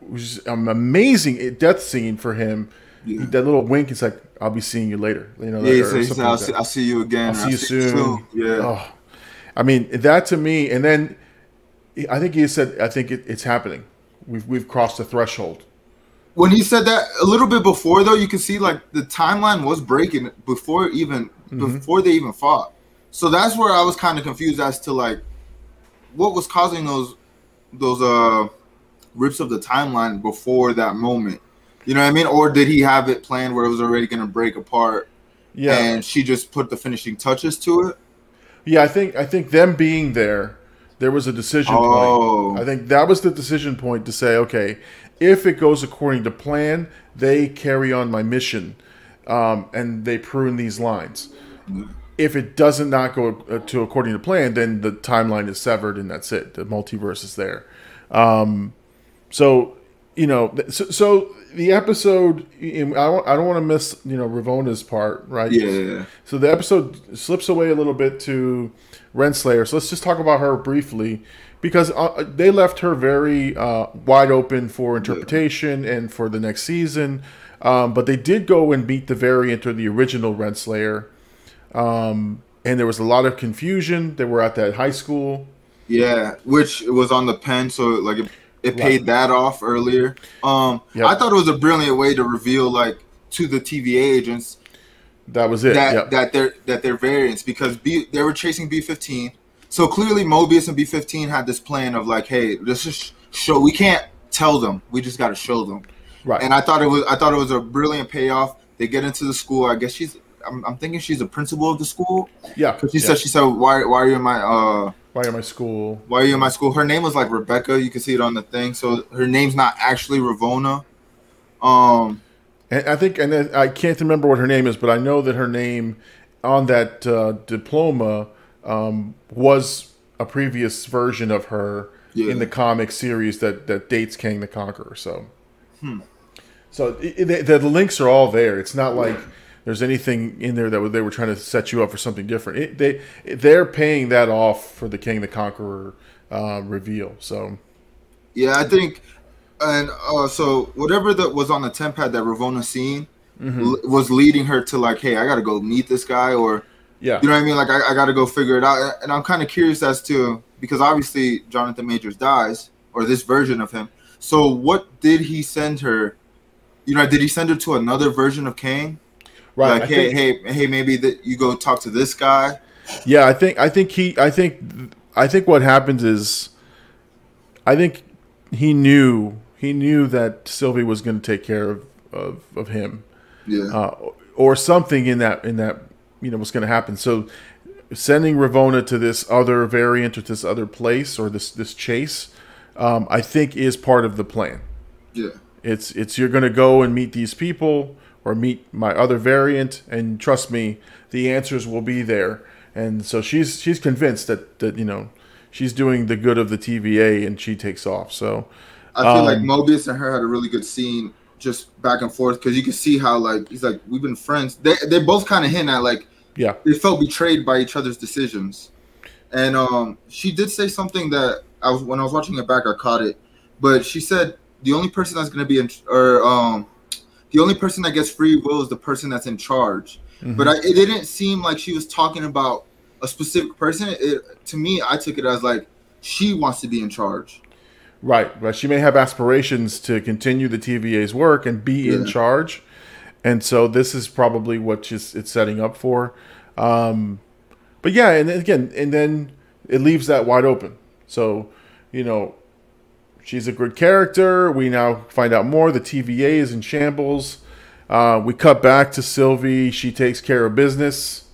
was an amazing death scene for him. Yeah. That little wink. It's like, I'll be seeing you later. You know. Yeah, I'll see you again. I'll see you soon. Yeah. Oh, I mean, that to me, and then I think he said, I think it's happening. We've crossed the threshold. When he said that a little bit before, though, you can see like the timeline was breaking before they even fought. So that's where I was kind of confused as to like what was causing those rips of the timeline before that moment. You know what I mean? Or did he have it planned where it was already going to break apart? Yeah. And she just put the finishing touches to it? Yeah, I think them being there was a decision point. I think that was the decision point to say, okay, if it goes according to plan, they carry on my mission, and they prune these lines. If it does not go to according to plan, then the timeline is severed, and that's it. The multiverse is there. So the episode. I don't want to miss Ravona's part, right? Yeah. So the episode slips away a little bit to Renslayer. So let's just talk about her briefly, because they left her very wide open for interpretation and for the next season. But they did go and meet the variant or the original Renslayer. And there was a lot of confusion. They were at that high school. Yeah, which was on the pen, so like it paid that off earlier. I thought it was a brilliant way to reveal like to the TVA agents That was it. That they're variants, because they were chasing B-15. So clearly Mobius and B-15 had this plan of like, hey, let's just show. We can't tell them. We just got to show them. Right. And I thought it was a brilliant payoff. They get into the school. I guess I'm thinking she's the principal of the school. Yeah. Because she said, why are you in my why are you in my school? Why are you in my school? Her name was like Rebecca. You can see it on the thing. So her name's not actually Ravonna. And I think, and then I can't remember what her name is, but I know that her name on that diploma was a previous version of her in the comic series that dates Kang the Conqueror. So, so the links are all there. It's not like there's anything in there that they were trying to set you up for something different. They're paying that off for the Kang the Conqueror reveal. So, yeah, I think, and so whatever that was on the temp pad that Ravonna seen was leading her to like, hey, I got to go meet this guy, or you know what I mean? Like I got to go figure it out. And I'm kind of curious as to, because obviously Jonathan Majors dies, or this version of him. So what did he send her? You know, did he send her to another version of Kang? Right. Like, hey, maybe that you go talk to this guy. Yeah, I think what happens is, I think he knew that Sylvie was going to take care of him. Yeah. Or something in that was going to happen. So sending Ravonna to this other variant, or this other place, or this chase, I think is part of the plan. Yeah. It's you're going to go and meet these people, or meet my other variant, and trust me, the answers will be there. And so she's convinced that she's doing the good of the TVA, and she takes off. So I feel like Mobius and her had a really good scene, just back and forth, because you can see how like he's like, we've been friends. They both kind of hint at like, they felt betrayed by each other's decisions. And she did say something that when I was watching it back, I caught it, but she said the only person that's going to be the only person that gets free will is the person that's in charge. But it didn't seem like she was talking about a specific person. To me, I took it as like she wants to be in charge. Right, but she may have aspirations to continue the TVA's work and be in charge, and so this is probably what it's setting up for. But yeah, and again, and then it leaves that wide open. So, she's a good character. We now find out more. The TVA is in shambles. We cut back to Sylvie. She takes care of business,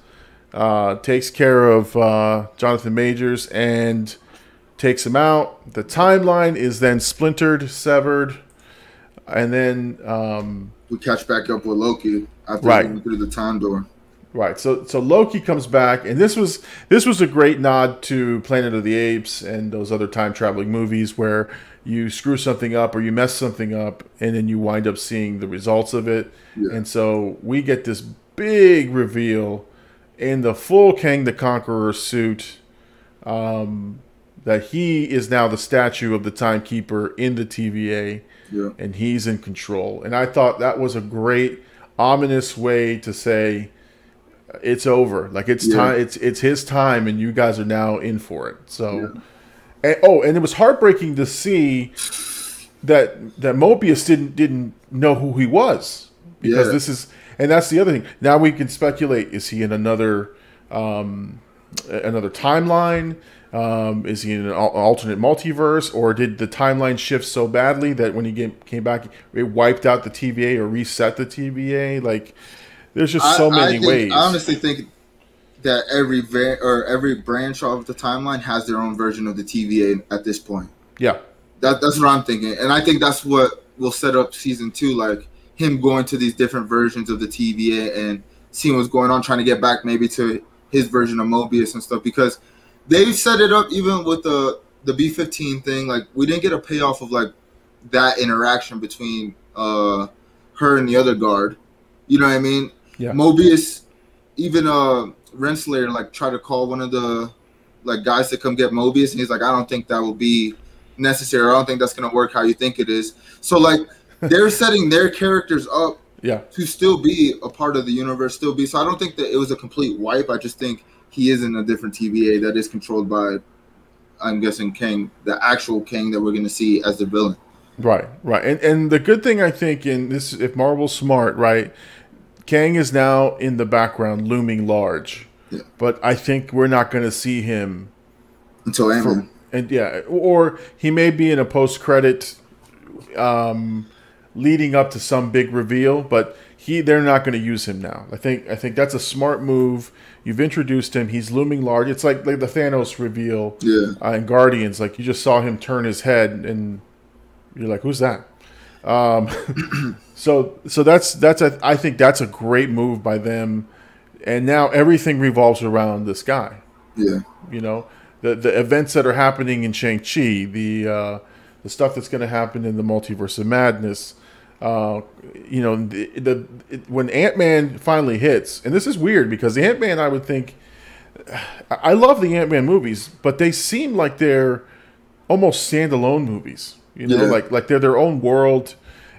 takes care of Jonathan Majors, and takes him out. The timeline is then splintered, severed, and then we catch back up with Loki after going through the time door. Right. So Loki comes back, and this was a great nod to Planet of the Apes and those other time traveling movies where you screw something up or you mess something up, and then you wind up seeing the results of it. Yeah. And so we get this big reveal in the full Kang the Conqueror suit. That he is now the statue of the Timekeeper in the TVA, and he's in control. And I thought that was a great, ominous way to say it's over. Like it's time. It's his time, and you guys are now in for it. So, and it was heartbreaking to see that Mobius didn't know who he was, because this is, and that's the other thing. Now we can speculate: is he in another timeline? Is he in an alternate multiverse, or did the timeline shift so badly that when he came back, it wiped out the TVA or reset the TVA? Like, there's just so many ways. I honestly think that every branch of the timeline has their own version of the TVA at this point. Yeah, that's what I'm thinking, and I think that's what will set up season 2, like him going to these different versions of the TVA and seeing what's going on, trying to get back maybe to his version of Mobius and stuff, because they set it up even with the B-15 thing. Like, we didn't get a payoff of like that interaction between her and the other guard. You know what I mean? Yeah. Mobius, even Renslayer, like tried to call one of the like guys to come get Mobius, and he's like, I don't think that will be necessary. I don't think that's gonna work how you think it is. So like they're setting their characters up to still be a part of the universe, still be. So I don't think that it was a complete wipe. I just think he is in a different TVA that is controlled by, I'm guessing, Kang, the actual Kang that we're going to see as the villain. Right. And the good thing, I think, in this, if Marvel's smart, right, Kang is now in the background, looming large. Yeah. But I think we're not going to see him until Ant-Man. And yeah, or he may be in a post-credit leading up to some big reveal, but they're not going to use him now. I think that's a smart move. You've introduced him. He's looming large. It's like the Thanos reveal in Guardians. Like, you just saw him turn his head, and you're like, who's that? So I think that's a great move by them. And now everything revolves around this guy. Yeah. You know, the events that are happening in Shang-Chi, the stuff that's going to happen in the Multiverse of Madness. You know, when Ant-Man finally hits, and this is weird because the Ant-Man, I would think, I love the Ant-Man movies, but they seem like they're almost standalone movies. You know, like they're their own world,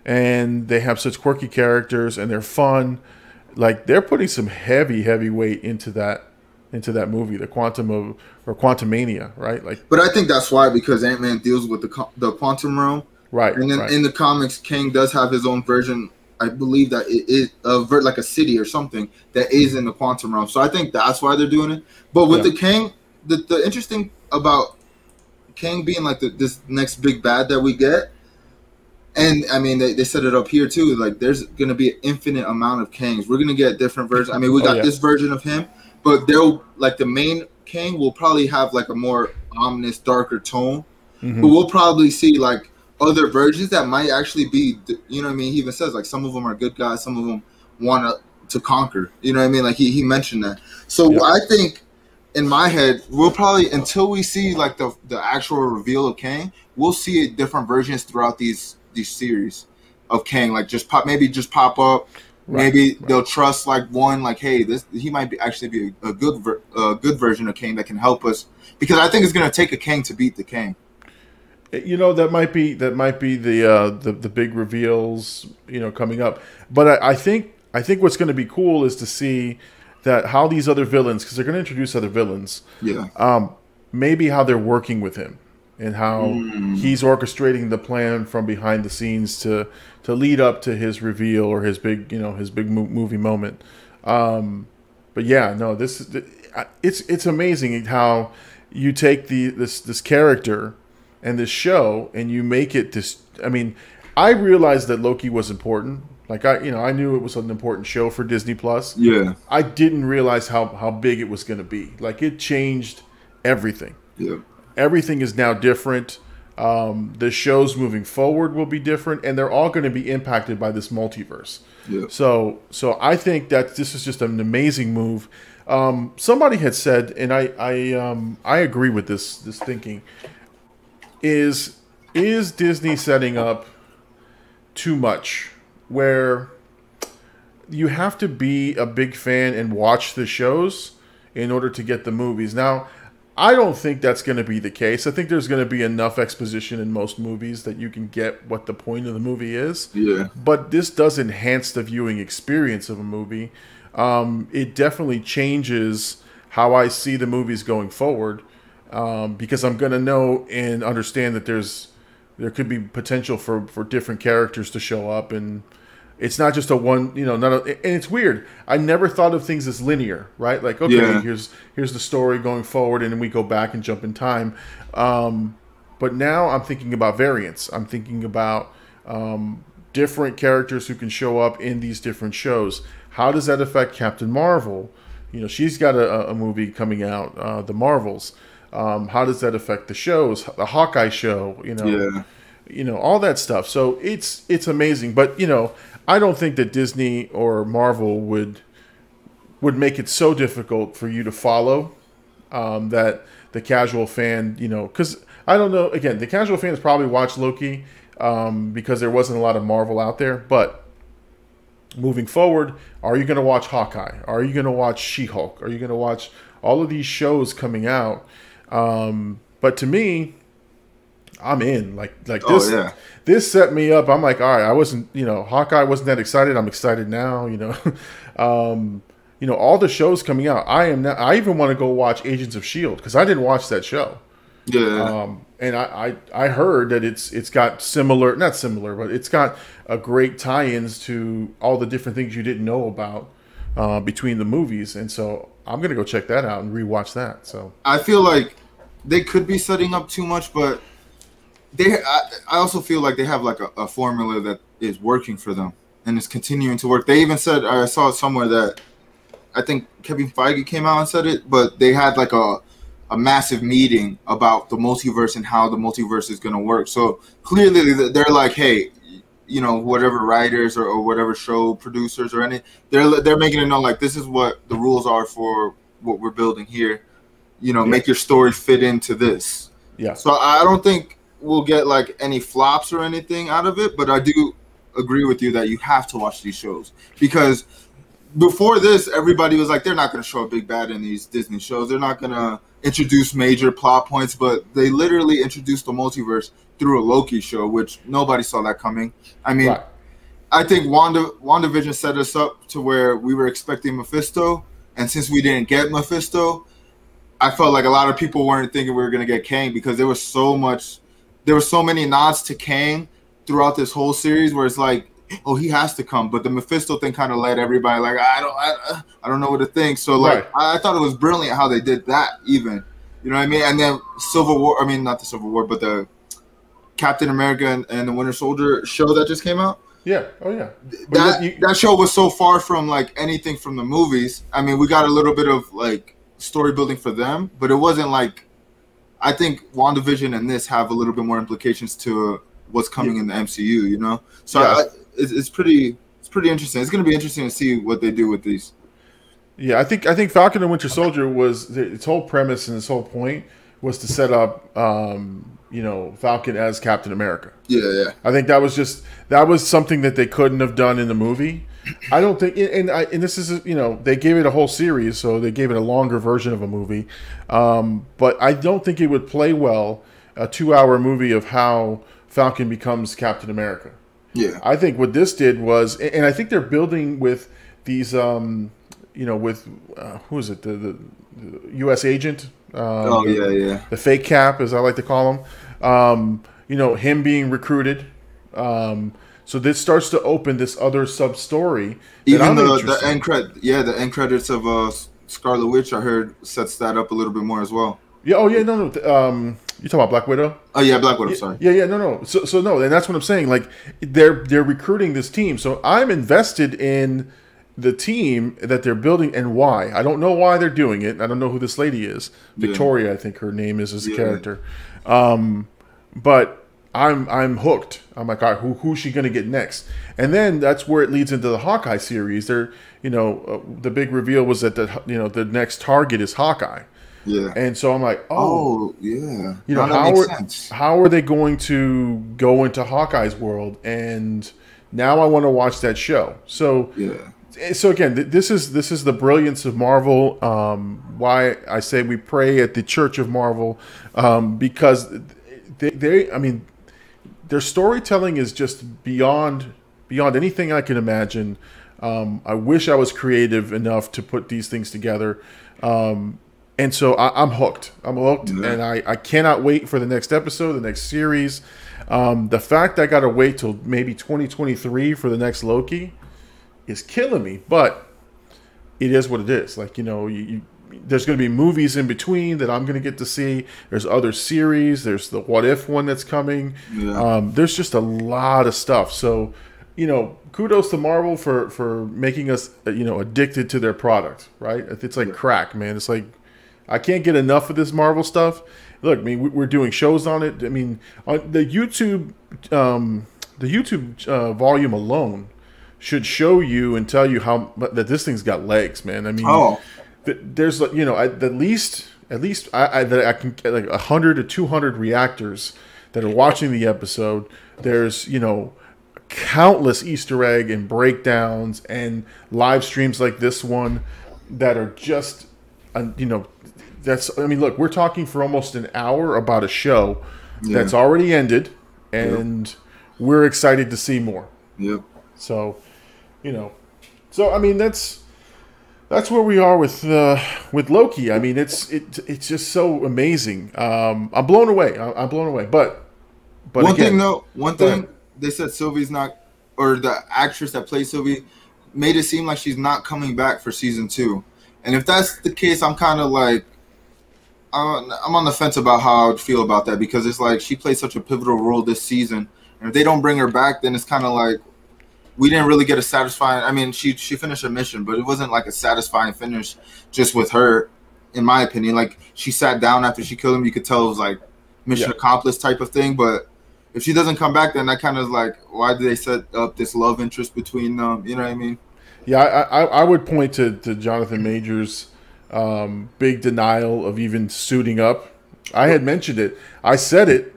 and they have such quirky characters, and they're fun. Like, they're putting some heavy weight into that movie, the Quantumania, right? Like, but I think that's why, because Ant-Man deals with the quantum realm, right? And then in the comics, Kang does have his own version. I believe that it is like a city or something that is in the quantum realm. So I think that's why they're doing it. But with the Kang, the interesting about Kang being like this next big bad that we get. And I mean, they set it up here too. Like, there's going to be an infinite amount of Kangs. We're going to get different versions. I mean, we got this version of him, but they'll, like, the main Kang will probably have like a more ominous, darker tone. Mm-hmm. But we'll probably see like other versions that might actually be, you know what I mean? He even says like some of them are good guys, some of them want to conquer. You know what I mean? Like he mentioned that. So I think in my head, we'll probably, until we see like the actual reveal of Kang, we'll see different versions throughout these series of Kang, like just pop up. Maybe they'll trust like one, like, hey, he might actually be a good version of Kang that can help us, because I think it's gonna take a Kang to beat the Kang. You know, that might be the big reveals, you know, coming up. But I think what's going to be cool is to see that how these other villains, because they're going to introduce other villains, maybe how they're working with him. And how he's orchestrating the plan from behind the scenes to lead up to his reveal or his big movie moment. But yeah, no, it's amazing how you take this character and this show and you make it this. I mean, I realized that Loki was important. Like, I knew it was an important show for Disney Plus. Yeah, I didn't realize how big it was going to be. Like, it changed everything. Yeah. Everything is now different. The shows moving forward will be different, and they're all going to be impacted by this multiverse. Yeah. So I think that this is just an amazing move. Somebody had said, and I agree with this thinking. Is Disney setting up too much, where you have to be a big fan and watch the shows in order to get the movies? Now, I don't think that's going to be the case. I think there's going to be enough exposition in most movies that you can get what the point of the movie is. Yeah. But this does enhance the viewing experience of a movie. It definitely changes how I see the movies going forward, because I'm going to know and understand that there could be potential for different characters to show up, and it's not just and it's weird. I never thought of things as linear, right? Like, okay, here's the story going forward, and then we go back and jump in time. But now I'm thinking about variants. I'm thinking about different characters who can show up in these different shows. How does that affect Captain Marvel? You know, she's got a movie coming out, The Marvels. How does that affect the shows? The Hawkeye show, all that stuff. So it's amazing. But, I don't think that Disney or Marvel would make it so difficult for you to follow, that the casual fan, because I don't know, again, the casual fans probably watched Loki because there wasn't a lot of Marvel out there. But moving forward, are you going to watch Hawkeye? Are you going to watch She-Hulk? Are you going to watch all of these shows coming out? But to me, I'm in. Like this. Oh, yeah. This set me up. I'm like, all right. I wasn't, Hawkeye wasn't that excited. I'm excited now. All the shows coming out. I am now. I even want to go watch Agents of S.H.I.E.L.D. because I didn't watch that show. Yeah. And I heard that it's got similar, not similar, but it's got a great tie-ins to all the different things you didn't know about between the movies, and so I'm gonna go check that out and rewatch that. So I feel like they could be setting up too much, but I also feel like they have like a formula that is working for them and is continuing to work. They even said, I saw it somewhere that I think Kevin Feige came out and said it, but they had like a massive meeting about the multiverse and how the multiverse is going to work. So clearly they're like, hey, you know, whatever writers or whatever show producers or any, they're making it known like this is what the rules are for what we're building here. You know, make your story fit into this. Yeah. So I don't think we'll get like any flops or anything out of it, but I do agree with you that you have to watch these shows, because before this, everybody was like, they're not going to show a big bad in these Disney shows. They're not going to introduce major plot points, but they literally introduced the multiverse through a Loki show, which nobody saw that coming. I mean, I think WandaVision set us up to where we were expecting Mephisto, and since we didn't get Mephisto, I felt like a lot of people weren't thinking we were going to get Kang, because there was so many nods to Kang throughout this whole series where it's like, oh, he has to come, but the Mephisto thing kind of led everybody like, I don't know what to think. So like, I thought it was brilliant how they did that, even, you know what I mean? And then not the Civil War, but the Captain America and the Winter Soldier show that just came out. Yeah. Oh yeah. That show was so far from like anything from the movies. I mean, we got a little bit of like story building for them, but it wasn't like, I think WandaVision and this have a little bit more implications to what's coming in the MCU, you know? So it's pretty interesting. It's going to be interesting to see what they do with these. Yeah, I think Falcon and Winter Soldier was its whole premise and its whole point was to set up, Falcon as Captain America. Yeah. I think that was something that they couldn't have done in the movie. I don't think, and this is, they gave it a whole series, so they gave it a longer version of a movie. But I don't think it would play well a 2-hour movie of how Falcon becomes Captain America. Yeah, I think what this did was, and I think they're building with these, who is it, the U.S. agent? The fake Cap, as I like to call him. Him being recruited. So this starts to open this other sub story. Even the end credits of Scarlet Witch, I heard, sets that up a little bit more as well. Yeah. Oh yeah. No. You talking about Black Widow? Oh yeah, Black Widow. Sorry. Yeah. No. So no, and that's what I'm saying. Like they're recruiting this team, so I'm invested in the team that they're building and why. I don't know why they're doing it. I don't know who this lady is. Victoria, I think her name is as a character. But I'm hooked. I'm like, all right, who's she gonna get next? And then that's where it leads into the Hawkeye series. The big reveal was that the next target is Hawkeye. Yeah. And so I'm like, oh yeah. How are they going to go into Hawkeye's world? And now I want to watch that show. So So again, this is the brilliance of Marvel. Why I say we pray at the Church of Marvel, because their storytelling is just beyond anything I can imagine. I wish I was creative enough to put these things together. And so I'm hooked. And I cannot wait for the next episode, the next series. The fact I got to wait till maybe 2023 for the next Loki is killing me, but it is what it is. Like, there's going to be movies in between that I'm going to get to see. There's other series. There's the What If one that's coming. Yeah. There's just a lot of stuff. So, kudos to Marvel for making us, addicted to their product, right? It's like crack, man. It's like, I can't get enough of this Marvel stuff. Look, I mean, we're doing shows on it. I mean, on the YouTube volume alone should show you and tell you that this thing's got legs, man. I mean, there's at least I can get like 100 to 200 reactors that are watching the episode. There's countless Easter egg and breakdowns and live streams like this one that are just look, we're talking for almost an hour about a show that's already ended, and we're excited to see more. Yep. So, I mean, that's that's where we are with Loki. I mean, it's just so amazing. I'm blown away. I'm blown away. But one thing they said Sylvie's not, or the actress that plays Sylvie made it seem like she's not coming back for season 2. And if that's the case, I'm kind of like, I'm on the fence about how I'd feel about that, because it's like she played such a pivotal role this season, and if they don't bring her back, then it's kind of like we didn't really get a satisfying. I mean, she finished her mission, but it wasn't like a satisfying finish just with her, in my opinion. Like, she sat down after she killed him. You could tell it was like mission accomplished type of thing. But if she doesn't come back, then that kind of like, why did they set up this love interest between them? You know what I mean? Yeah, I would point to Jonathan Majors' big denial of even suiting up. I had mentioned it. I said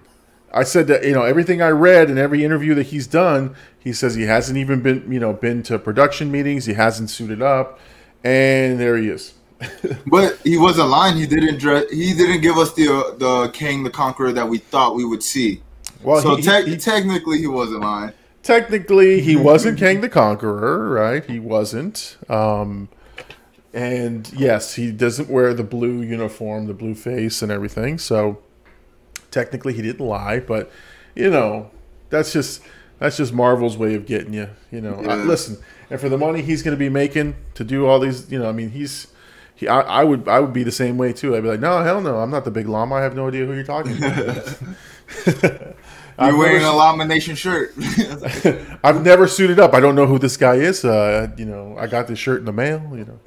that, you know, everything I read and every interview that he's done, he says he hasn't even been to production meetings. He hasn't suited up, and there he is. But he wasn't lying. He didn't give us the King the Conqueror that we thought we would see. Well, so technically he wasn't lying. Technically, he wasn't Kang the Conqueror, right? He wasn't. And yes, he doesn't wear the blue uniform, the blue face and everything. So technically he didn't lie, but you know, that's just Marvel's way of getting you, you know. Yeah. Listen, and for the money he's going to be making to do all these, you know, I mean, I would be the same way too. I'd be like, no, hell no, I'm not the big llama. I have no idea who you're talking about. You're wearing a Llama Nation shirt. I've never suited up. I don't know who this guy is. You know, I got this shirt in the mail. You know,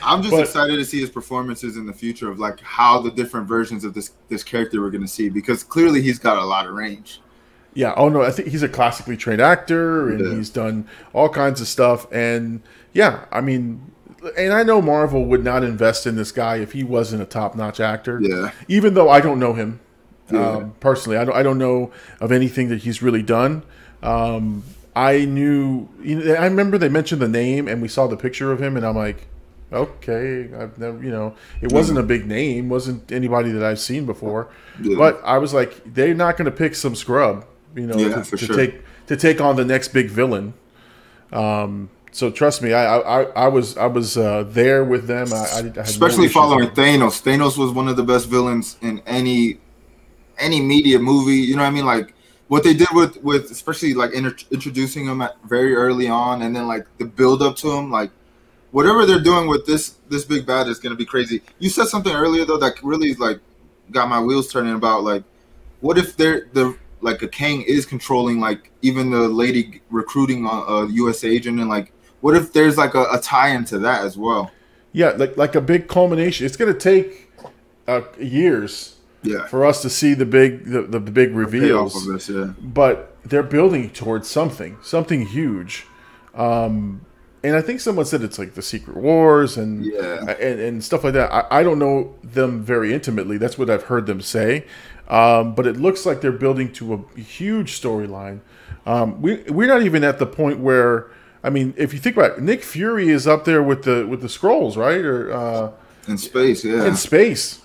I'm just excited to see his performances in the future of like how the different versions of this character we're going to see, because clearly he's got a lot of range. Yeah. Oh no, I think he's a classically trained actor, and he's done all kinds of stuff. And yeah, I mean, and I know Marvel would not invest in this guy if he wasn't a top-notch actor. Yeah. Even though I don't know him. Personally, I don't know of anything that he's really done. I knew, you know, I remember they mentioned the name and we saw the picture of him, and I'm like, okay, I've never, you know, it wasn't a big name, wasn't anybody that I've seen before, but I was like, they're not going to pick some scrub, you know, to take on the next big villain. So trust me, I was there with them. I especially following Thanos. Thanos was one of the best villains in any media movie, you know what I mean? Like what they did with especially like introducing him very early on, and then like the build up to him, like whatever they're doing with this big bad is going to be crazy. You said something earlier though that really like got my wheels turning about like, what if like a Kang is controlling like even the lady recruiting a U.S. agent, and like what if there's like a tie into that as well? Yeah, like a big culmination. It's going to take years. Yeah, for us to see the big reveals, of this, but they're building towards something huge, and I think someone said it's like the Secret Wars and stuff like that. I don't know them very intimately. That's what I've heard them say, but it looks like they're building to a huge storyline. We're not even at the point where, I mean, if you think about it, Nick Fury is up there with the Skrulls, right? Or in space, in space.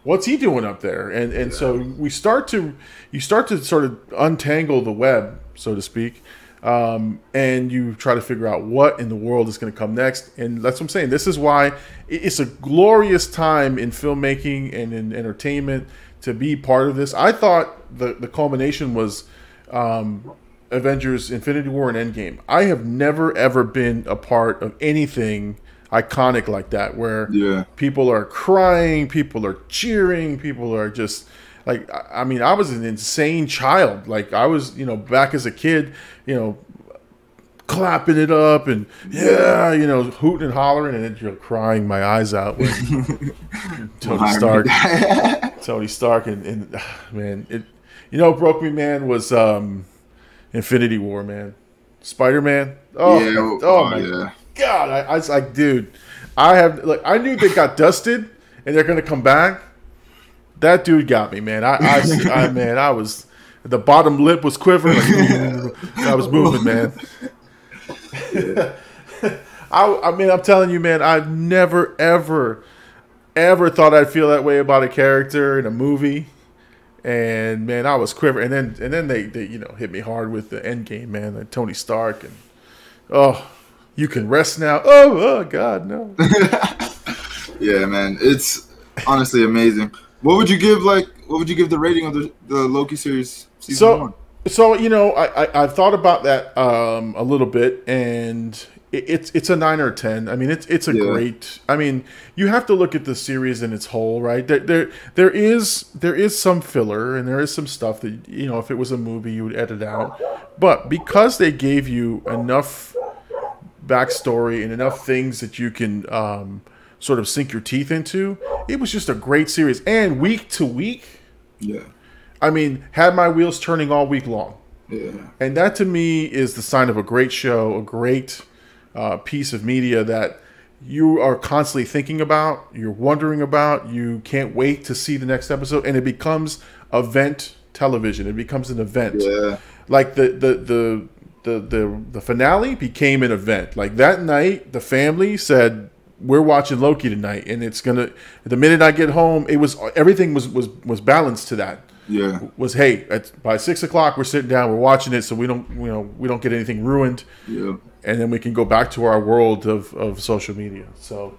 What's he doing up there? And so you start to sort of untangle the web, so to speak, and you try to figure out what in the world is going to come next. And that's what I'm saying. This is why it's a glorious time in filmmaking and in entertainment to be part of this. I thought the culmination was Avengers: Infinity War and Endgame. I have never ever been a part of anything iconic like that, where people are crying, people are cheering, people are just like, I mean, I was an insane child. Like I was, you know, back as a kid, you know, clapping it up and you know, hooting and hollering, and then you're crying my eyes out when Tony Stark and man, it, you know, what broke me, man, was Infinity War, man. Spider-Man. My God, I was like, dude, I knew they got dusted and they're gonna come back. That dude got me, man. I was, the bottom lip was quivering. Like, I was moving, man. I mean, I'm telling you, man, I've never ever thought I'd feel that way about a character in a movie. And man, I was quivering. And then they you know, hit me hard with the Endgame, man, and Tony Stark, and You can rest now. Oh God, no. Yeah, man, it's honestly amazing. What would you give the rating of the Loki series season 1? So I've thought about that a little bit, and it's a 9 or 10. I mean, it's a great. I mean, you have to look at the series in its whole, right? There is some filler, and there is some stuff that if it was a movie you would edit out, but because they gave you enough backstory and enough things that you can sort of sink your teeth into, it was just a great series, and week to week. Yeah. I mean, had my wheels turning all week long. Yeah. And that to me is the sign of a great show, a great piece of media that you are constantly thinking about, you're wondering about, you can't wait to see the next episode, and it becomes event television. It becomes an event. Yeah. Like the finale became an event. Like that night, the family said, we're watching Loki tonight, and it's gonna. The minute I get home, everything was balanced to that. Yeah. Was hey, by 6 o'clock we're sitting down, we're watching it, so we don't get anything ruined. Yeah. And then we can go back to our world of social media. So,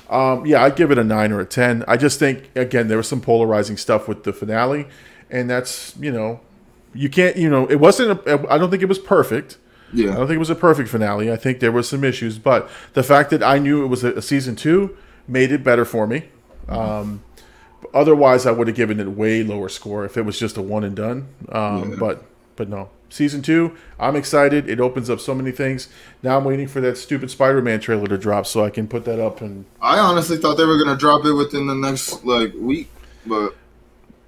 I'd give it a 9 or a 10. I just think again there was some polarizing stuff with the finale, and that's you can't it wasn't. I don't think it was perfect. Yeah. I don't think it was a perfect finale. I think there were some issues, but the fact that I knew it was a season 2 made it better for me. Otherwise, I would have given it a way lower score if it was just a one and done. But no, season 2, I'm excited. It opens up so many things. Now I'm waiting for that stupid Spider-Man trailer to drop so I can put that up. And I honestly thought they were gonna drop it within the next week, but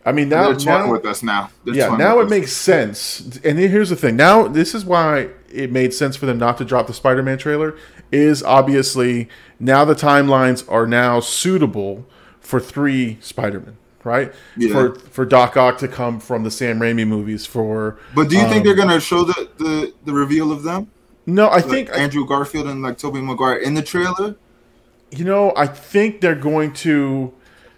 I mean they're toying with us now. Now it makes sense. And here's the thing. Now this is why it made sense for them not to drop the Spider-Man trailer. Is obviously now the timelines are now suitable for 3 Spider-Man, right? Yeah. For Doc Ock to come from the Sam Raimi movies. But do you think they're gonna show the reveal of them? No, I think Andrew Garfield and Tobey Maguire in the trailer. I think they're going to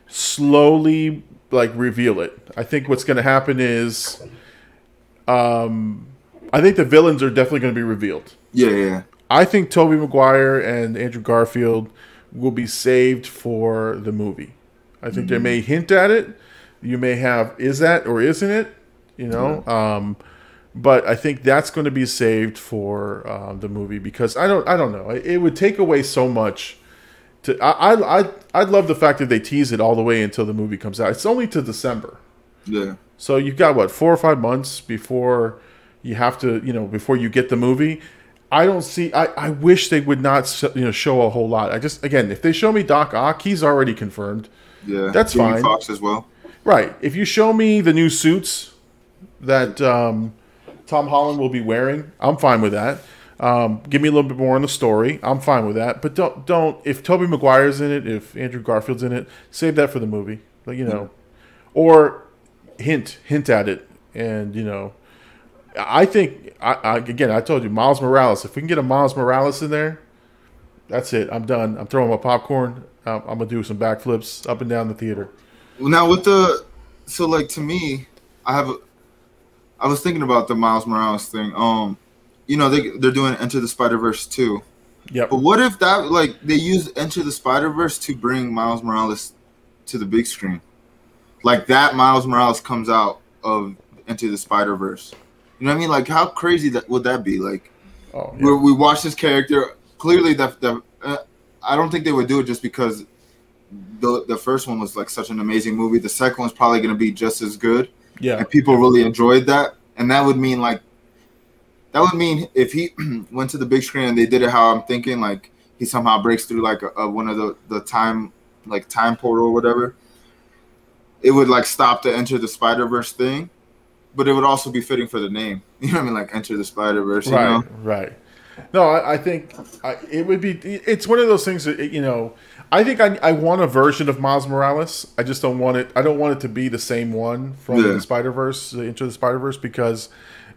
slowly reveal it. I think what's going to happen is, I think the villains are definitely going to be revealed. Yeah. I think Tobey Maguire and Andrew Garfield will be saved for the movie. I think they may hint at it. You may have, is that or isn't it? But I think that's going to be saved for the movie because I don't know. It would take away so much. I'd love the fact that they tease it all the way until the movie comes out. It's only to December. Yeah. So you've got 4 or 5 months before you have to, before you get the movie. I don't see. I wish they would not, show a whole lot. Again, if they show me Doc Ock, he's already confirmed. Yeah. That's Jamie fine. Foxx as well. Right. If you show me the new suits that Tom Holland will be wearing, I'm fine with that. Give me a little bit more on the story. I'm fine with that. But don't. If Tobey Maguire's in it, if Andrew Garfield's in it, save that for the movie. Or hint at it, and I think I told you Miles Morales. If we can get a Miles Morales in there, that's it. I'm done. I'm throwing my popcorn. I'm gonna do some backflips up and down the theater. Well, now to me, I was thinking about the Miles Morales thing. They're doing Enter the Spider-Verse 2. Yep. But what if that they use Enter the Spider-Verse to bring Miles Morales to the big screen? That Miles Morales comes out of Enter the Spider-Verse. You know what I mean? How crazy would that be? We watch this character. Clearly, I don't think they would do it just because the first one was such an amazing movie. The second one's probably going to be just as good. Yeah. And people really enjoyed that. And that would mean if he went to the big screen and they did it how I'm thinking, he somehow breaks through one of the time portal or whatever, it would stop the Enter the Spider-Verse thing, but it would also be fitting for the name. You know what I mean? Enter the Spider-Verse. Right. No, I think it would be. It's one of those things that I think I want a version of Miles Morales. I just don't want it. I don't want it to be the same one from the Spider-Verse, Into the Spider-Verse, because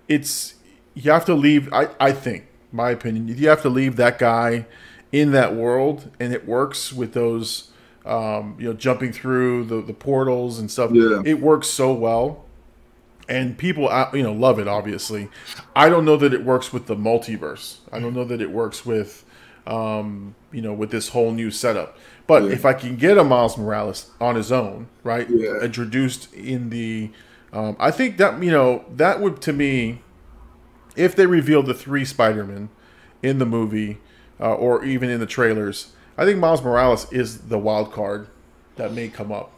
you have to leave. I think, my opinion, you have to leave that guy in that world, and it works with those, jumping through the portals and stuff. Yeah. It works so well, and people, love it. Obviously, I don't know that it works with the multiverse. I don't know that it works with you know, with this whole new setup. But if I can get a Miles Morales on his own, right, introduced in the, I think that, you know, that would, to me, if they revealed the 3 Spider-Men in the movie or even in the trailers, I think Miles Morales is the wild card that may come up.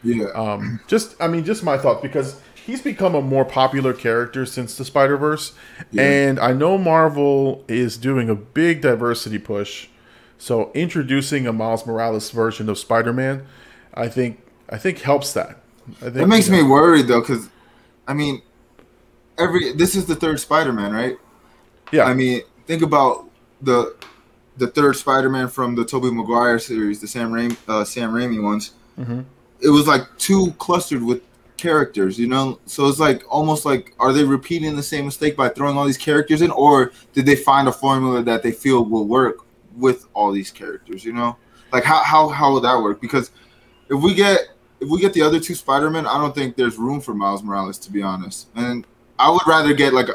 Yeah. Just my thoughts, because he's become a more popular character since the Spider-Verse, and I know Marvel is doing a big diversity push. So introducing a Miles Morales version of Spider-Man, I think helps that. I think it makes me worried though, because I mean, this is the 3rd Spider-Man, right? Yeah. I mean, think about the 3rd Spider-Man from the Tobey Maguire series, the Sam Raimi ones. Mm-hmm. It was like too clustered with characters, you know? So it's like almost like, are they repeating the same mistake by throwing all these characters in, or did they find a formula that they feel will work with all these characters, you know? Like how would that work? Because if we get the other 2 Spider-Men, I don't think there's room for Miles Morales, to be honest. And I would rather get like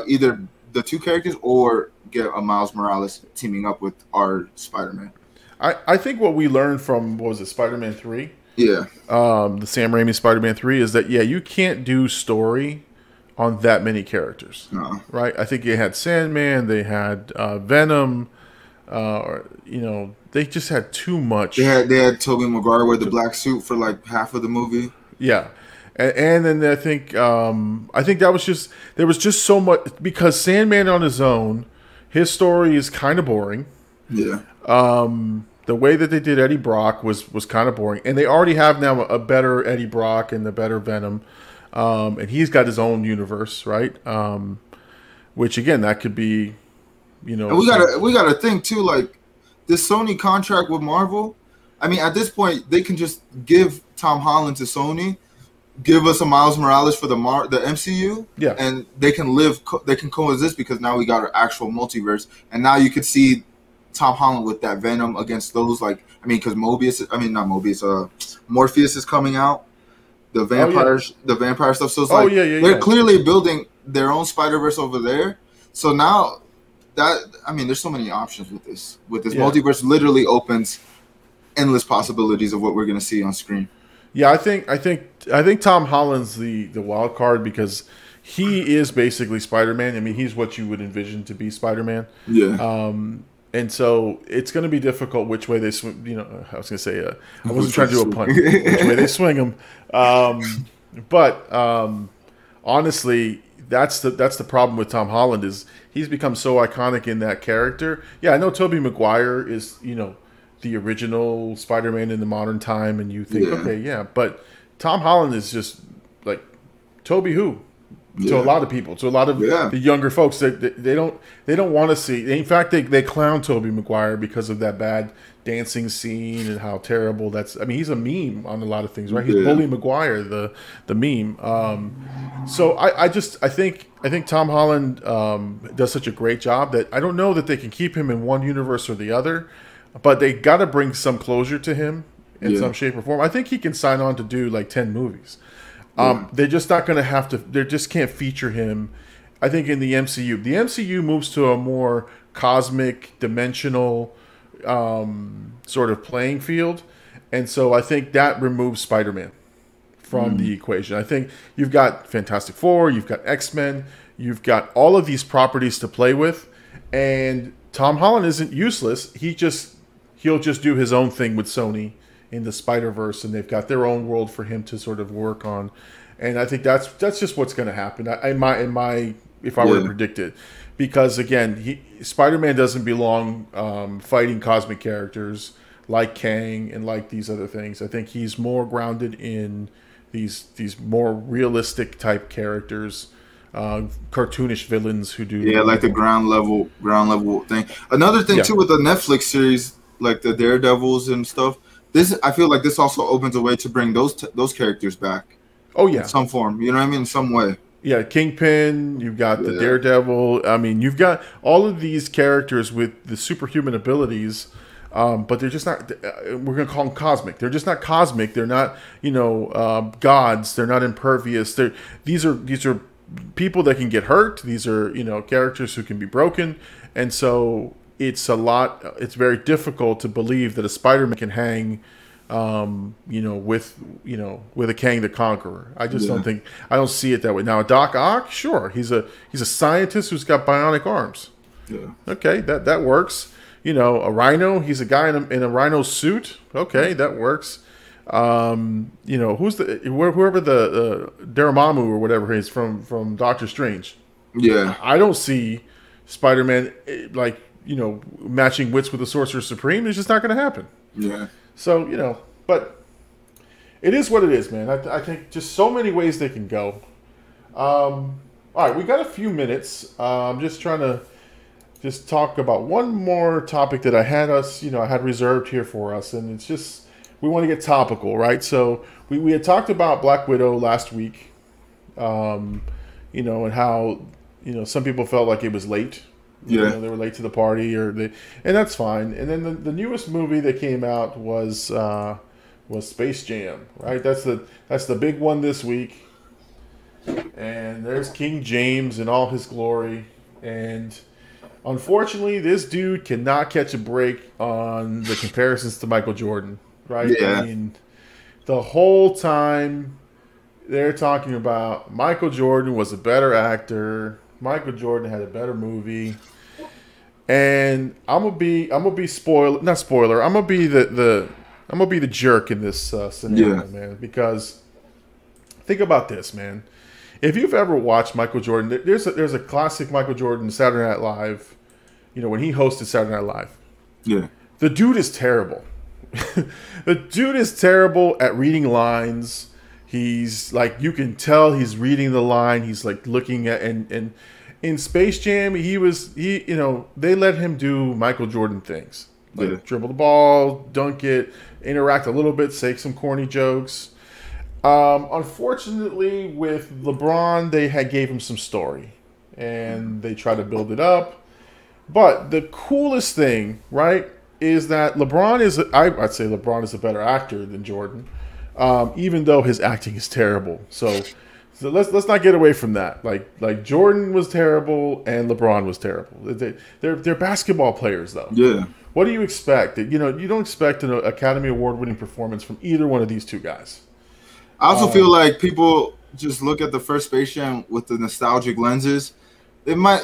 either the 2 characters or get a Miles Morales teaming up with our Spider-Man. I think what we learned from, what was it, Spider-Man 3? Yeah. The Sam Raimi Spider-Man 3 is that, you can't do story on that many characters. No. Right? I think you had Sandman, they had Venom, you know, they just had too much. They had Tobey Maguire wear the black suit for like half of the movie. Yeah. And then I think that was just, there was just so much, because Sandman on his own, his story is kind of boring. Yeah. The way that they did Eddie Brock was kind of boring, and they already have now a better Eddie Brock and the better Venom, and he's got his own universe, right? Which again, that could be, you know, and we gotta think too, like this Sony contract with Marvel. I mean, at this point, they can just give Tom Holland to Sony, give us a Miles Morales for the MCU, and they can coexist, because now we got our actual multiverse, and now you could see Tom Holland with that Venom against those, like, I mean, because Morpheus is coming out, the vampire stuff. So it's like they're clearly building their own Spider-Verse over there. So now that, I mean, there's so many options with this. Multiverse literally opens endless possibilities of what we're gonna see on screen. Yeah, I think Tom Holland's the wild card, because he is basically Spider-Man. I mean, he's what you would envision to be Spider-Man. Yeah. And so it's going to be difficult which way they swing. You know, I was going to say, I wasn't trying to do a pun. Which way they swing them. But honestly, that's the problem with Tom Holland, is he's become so iconic in that character. Yeah, I know Tobey Maguire is, you know, the original Spider-Man in the modern time, and you think, but Tom Holland is just like Toby who? To a lot of people, to a lot of the younger folks, they don't want to see. In fact, they clown Tobey Maguire because of that bad dancing scene and how terrible that's. I mean, he's a meme on a lot of things, right? He's Bully Maguire, the meme. So I think Tom Holland does such a great job that I don't know that they can keep him in one universe or the other, but they got to bring some closure to him in some shape or form. I think he can sign on to do like 10 movies. They're just not going to have to. They just can't feature him. I think in the MCU, moves to a more cosmic, dimensional sort of playing field, and so I think that removes Spider-Man from the equation. I think you've got Fantastic Four, you've got X-Men, you've got all of these properties to play with, and Tom Holland isn't useless. He'll just do his own thing with Sony in the Spider-Verse, and they've got their own world for him to sort of work on, and I think that's just what's going to happen. If I were to predict it, because again, Spider-Man doesn't belong fighting cosmic characters like Kang and like these other things. I think he's more grounded in these more realistic type characters, cartoonish villains who do like the ground level thing. Another thing too with the Netflix series, like the Daredevils and stuff. I feel like this also opens a way to bring those characters back. Oh yeah, in some form. You know what I mean? In some way. Yeah, Kingpin. You've got the Daredevil. I mean, you've got all of these characters with the superhuman abilities, but they're just not. We're gonna call them cosmic. They're just not cosmic. They're not, gods. They're not impervious. These are people that can get hurt. These are characters who can be broken, and so it's very difficult to believe that a Spider-Man can hang, with a Kang the Conqueror. I just don't think, I don't see it that way. Now, Doc Ock, sure, he's a scientist who's got bionic arms. Yeah. Okay, that works. A Rhino, he's a guy in a Rhino suit. Okay, that works. Who's whoever the Dormammu or whatever he is from Doctor Strange. Yeah. I don't see Spider-Man matching wits with the Sorcerer Supreme. It's just not going to happen. Yeah. So, but it is what it is, man. I think just so many ways they can go. All right, we got a few minutes. I'm just trying to just talk about one more topic that I had reserved here for us, and it's just we want to get topical, right? So we had talked about Black Widow last week, and how some people felt like it was late. Yeah, they were late to the party, and that's fine. And then the newest movie that came out was Space Jam, right? That's the big one this week. And there's King James in all his glory, and unfortunately, this dude cannot catch a break on the comparisons to Michael Jordan, right? Yeah. I mean, the whole time they're talking about Michael Jordan was a better actor. Michael Jordan had a better movie. And I'm gonna be not spoiler. I'm gonna be the jerk in this scenario, man. Because think about this, man. If you've ever watched Michael Jordan, there's a classic Michael Jordan Saturday Night Live. When he hosted Saturday Night Live. Yeah. The dude is terrible. The dude is terrible at reading lines. He's like, you can tell he's reading the line. He's like looking at and in Space Jam, they let him do Michael Jordan things. Like dribble the ball, dunk it, interact a little bit, say some corny jokes. Unfortunately, with LeBron, they gave him some story. And they tried to build it up. But the coolest thing, right, is that I'd say LeBron is a better actor than Jordan, even though his acting is terrible. So let's not get away from that. Like Jordan was terrible and LeBron was terrible. They're basketball players, though. Yeah. What do you expect? You don't expect an Academy Award-winning performance from either one of these two guys. I also feel like people just look at the first Space Jam with the nostalgic lenses. It might,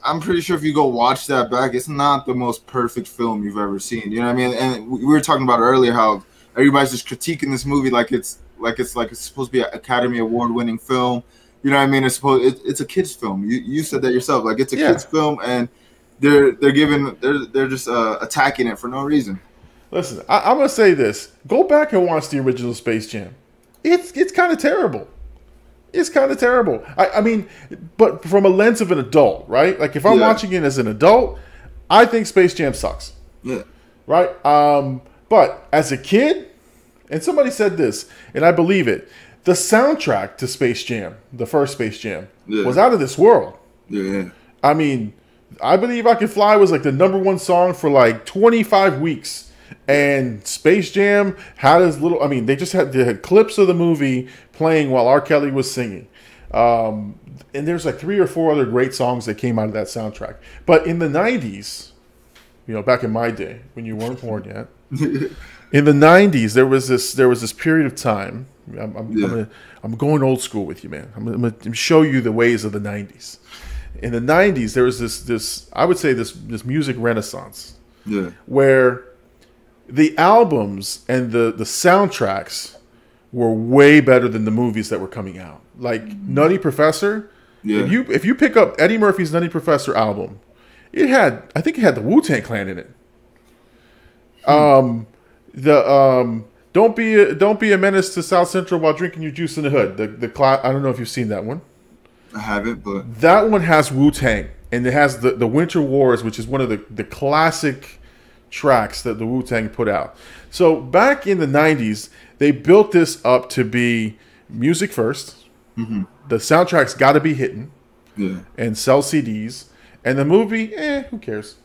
I'm pretty sure if you go watch that back, it's not the most perfect film you've ever seen. You know what I mean? And we were talking about earlier how everybody's just critiquing this movie like it's supposed to be an Academy Award-winning film. You know what I mean? It's a kids film. You said that yourself. Like, it's a kids film, and they're just attacking it for no reason. Listen, I'm gonna say this: go back and watch the original Space Jam. It's kind of terrible. It's kind of terrible. I mean, but from a lens of an adult, right? Like, if I'm watching it as an adult, I think Space Jam sucks. Yeah. Right? But as a kid, and somebody said this, and I believe it, the soundtrack to Space Jam, the first Space Jam, was out of this world. Yeah. I mean, I Believe I Can Fly was like the #1 song for like 25 weeks. And Space Jam had his little, they had clips of the movie playing while R. Kelly was singing. And there's like 3 or 4 other great songs that came out of that soundtrack. But in the 90s, back in my day when you weren't born yet, in the 90s, there was this period of time. I'm going old school with you, man. I'm going to show you the ways of the 90s. In the 90s, there was this I would say this music renaissance. Yeah. Where the albums and the soundtracks were way better than the movies that were coming out. Like Nutty Professor. Yeah. If you pick up Eddie Murphy's Nutty Professor album, I think it had the Wu-Tang Clan in it. Don't be a menace to South Central while drinking your juice in the hood. I don't know if you've seen that one. I haven't, but that one has Wu-Tang, and it has the Winter Wars, which is one of the classic tracks that the Wu-Tang put out. So back in the 90s, they built this up to be music first. Mm-hmm. The soundtrack's got to be hitting and sell CDs. And the movie, who cares?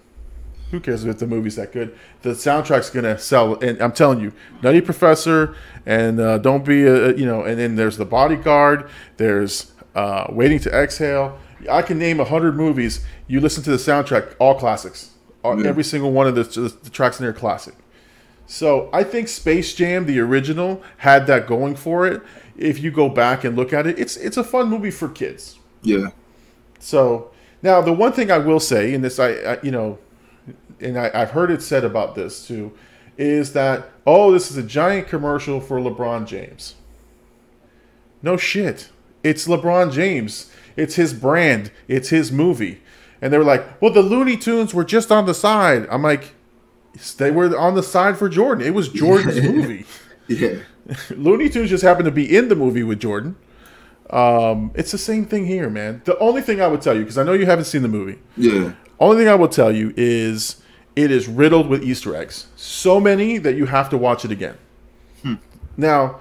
Who cares if the movie's that good? The soundtrack's going to sell. And I'm telling you, Nutty Professor and Don't Be and then there's The Bodyguard. There's Waiting to Exhale. I can name 100 movies. You listen to the soundtrack, all classics. Every single one of the tracks in there are classic. So I think Space Jam, the original, had that going for it. If you go back and look at it, it's a fun movie for kids. Yeah. So now the one thing I will say, and this I've heard it said about this too, is that this is a giant commercial for LeBron James. No shit. It's LeBron James. It's his brand. It's his movie. And they were like, well, the Looney Tunes were just on the side. I'm like, they were on the side for Jordan. It was Jordan's movie. Yeah. Looney Tunes just happened to be in the movie with Jordan. It's the same thing here, man. The only thing I would tell you, because I know you haven't seen the movie. Yeah. Only thing I will tell you is it is riddled with Easter eggs. So many that you have to watch it again. Now,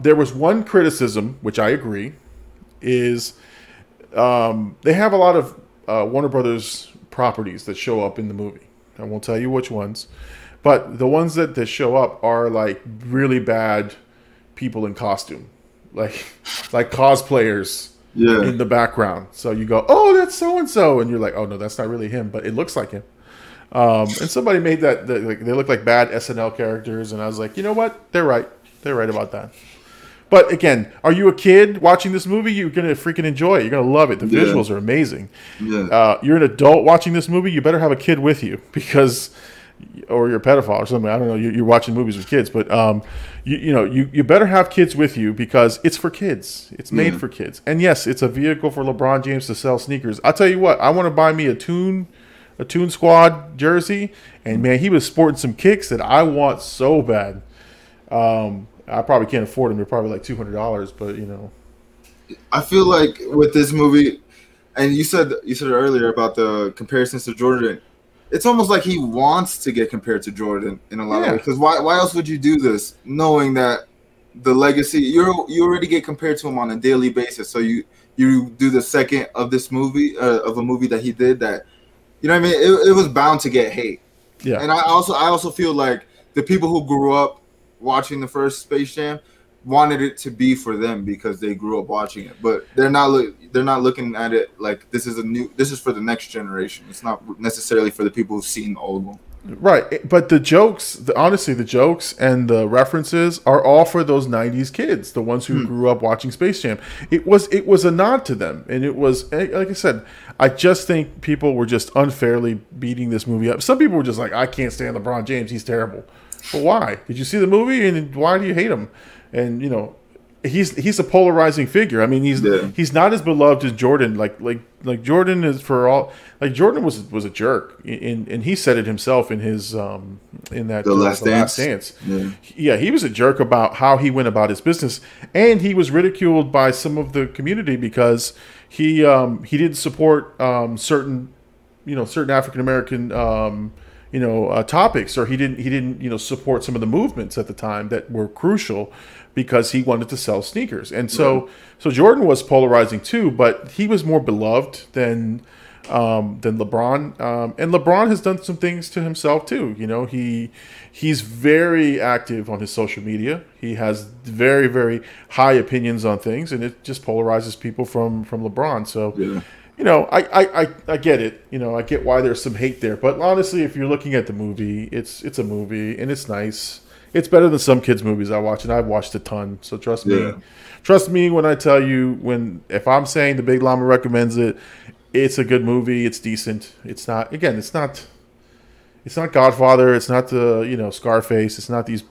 there was one criticism, which I agree, is they have a lot of Warner Brothers properties that show up in the movie. I won't tell you which ones, but the ones that show up are like really bad people in costume, like cosplayers in the background. So you go, oh, that's so and so, and you're like, oh no, that's not really him, but it looks like him. And somebody made that like they look like bad SNL characters, and I was like, you know what? They're right about that. But again, are you a kid watching this movie? You're going to freaking enjoy it. You're going to love it. The visuals are amazing. Yeah. You're an adult watching this movie. You better have a kid with you or you're a pedophile or something. I don't know. You're watching movies with kids. But, you better have kids with you because it's for kids. It's made for kids. And, yes, it's a vehicle for LeBron James to sell sneakers. I'll tell you what. I want to buy me a Toon Squad jersey. And, man, he was sporting some kicks that I want so bad. I probably can't afford them. They're probably like $200, but I feel like with this movie, and you said earlier about the comparisons to Jordan, it's almost like he wants to get compared to Jordan in a lot of ways. Because why else would you do this, knowing that the legacy you already get compared to him on a daily basis? So you do the second of this movie of a movie that he did that, you know what I mean? It was bound to get hate. Yeah, and I also feel like the people who grew up watching the first Space Jam wanted it to be for them because they grew up watching it, but they're not looking at it like this is for the next generation. It's not necessarily for the people who've seen the old one. Right, but the jokes, honestly, the jokes and the references are all for those '90s kids, the ones who grew up watching Space Jam. It was a nod to them, and it was, like I said, I just think people were just unfairly beating this movie up. Some people were just like, I can't stand LeBron James, he's terrible. But why? Did you see the movie, and why do you hate him? And he's a polarizing figure. I mean, he's not as beloved as Jordan. Like Jordan is for all. Like Jordan was a jerk, and he said it himself in his in that The Last Dance. Yeah, he was a jerk about how he went about his business, and he was ridiculed by some of the community because he didn't support certain African American topics, or he didn't support some of the movements at the time that were crucial because he wanted to sell sneakers. And so Jordan was polarizing too, but he was more beloved than LeBron. And LeBron has done some things to himself too. He's very active on his social media. He has very, very high opinions on things, and it just polarizes people from LeBron. So I get it. I get why there's some hate there. But honestly, if you're looking at the movie, it's a movie and it's nice. It's better than some kids' movies I watch, and I've watched a ton. So trust me. Trust me when I tell you, if I'm saying the Big Llama recommends it, it's a good movie. It's decent. It's not Godfather. It's not the Scarface. It's not these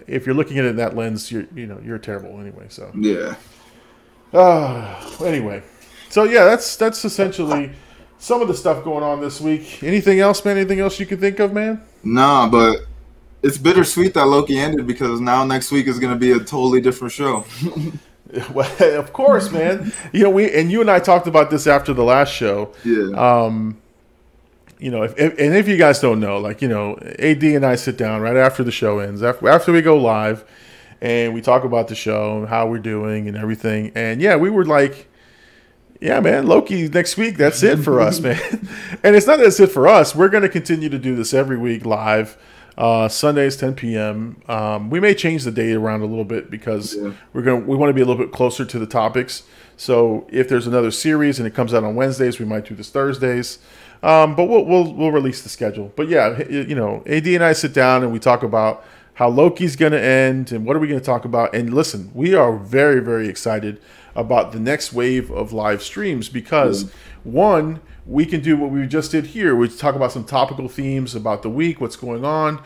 if you're looking at it in that lens, you're terrible anyway. So anyway. So yeah, that's essentially some of the stuff going on this week. Anything else, man? Anything else you can think of, man? Nah, but it's bittersweet that Loki ended because now next week is going to be a totally different show. Well, of course, man. You and I talked about this after the last show. Yeah. If you guys don't know, AD and I sit down right after the show ends, after we go live, and we talk about the show and how we're doing and everything. And yeah, we were like, yeah, man, Loki next week, that's it for us, man. And it's not that it's it for us. We're going to continue to do this every week live, Sundays, 10 p.m. We may change the date around a little bit because we want to be a little bit closer to the topics. So if there's another series and it comes out on Wednesdays, we might do this Thursdays. But we'll release the schedule. But yeah, you know, AD and I sit down and we talk about how Loki's going to end and what are we going to talk about. And listen, we are very, very excited about the next wave of live streams because one, we can do what we just did here. We talk about some topical themes about the week, what's going on,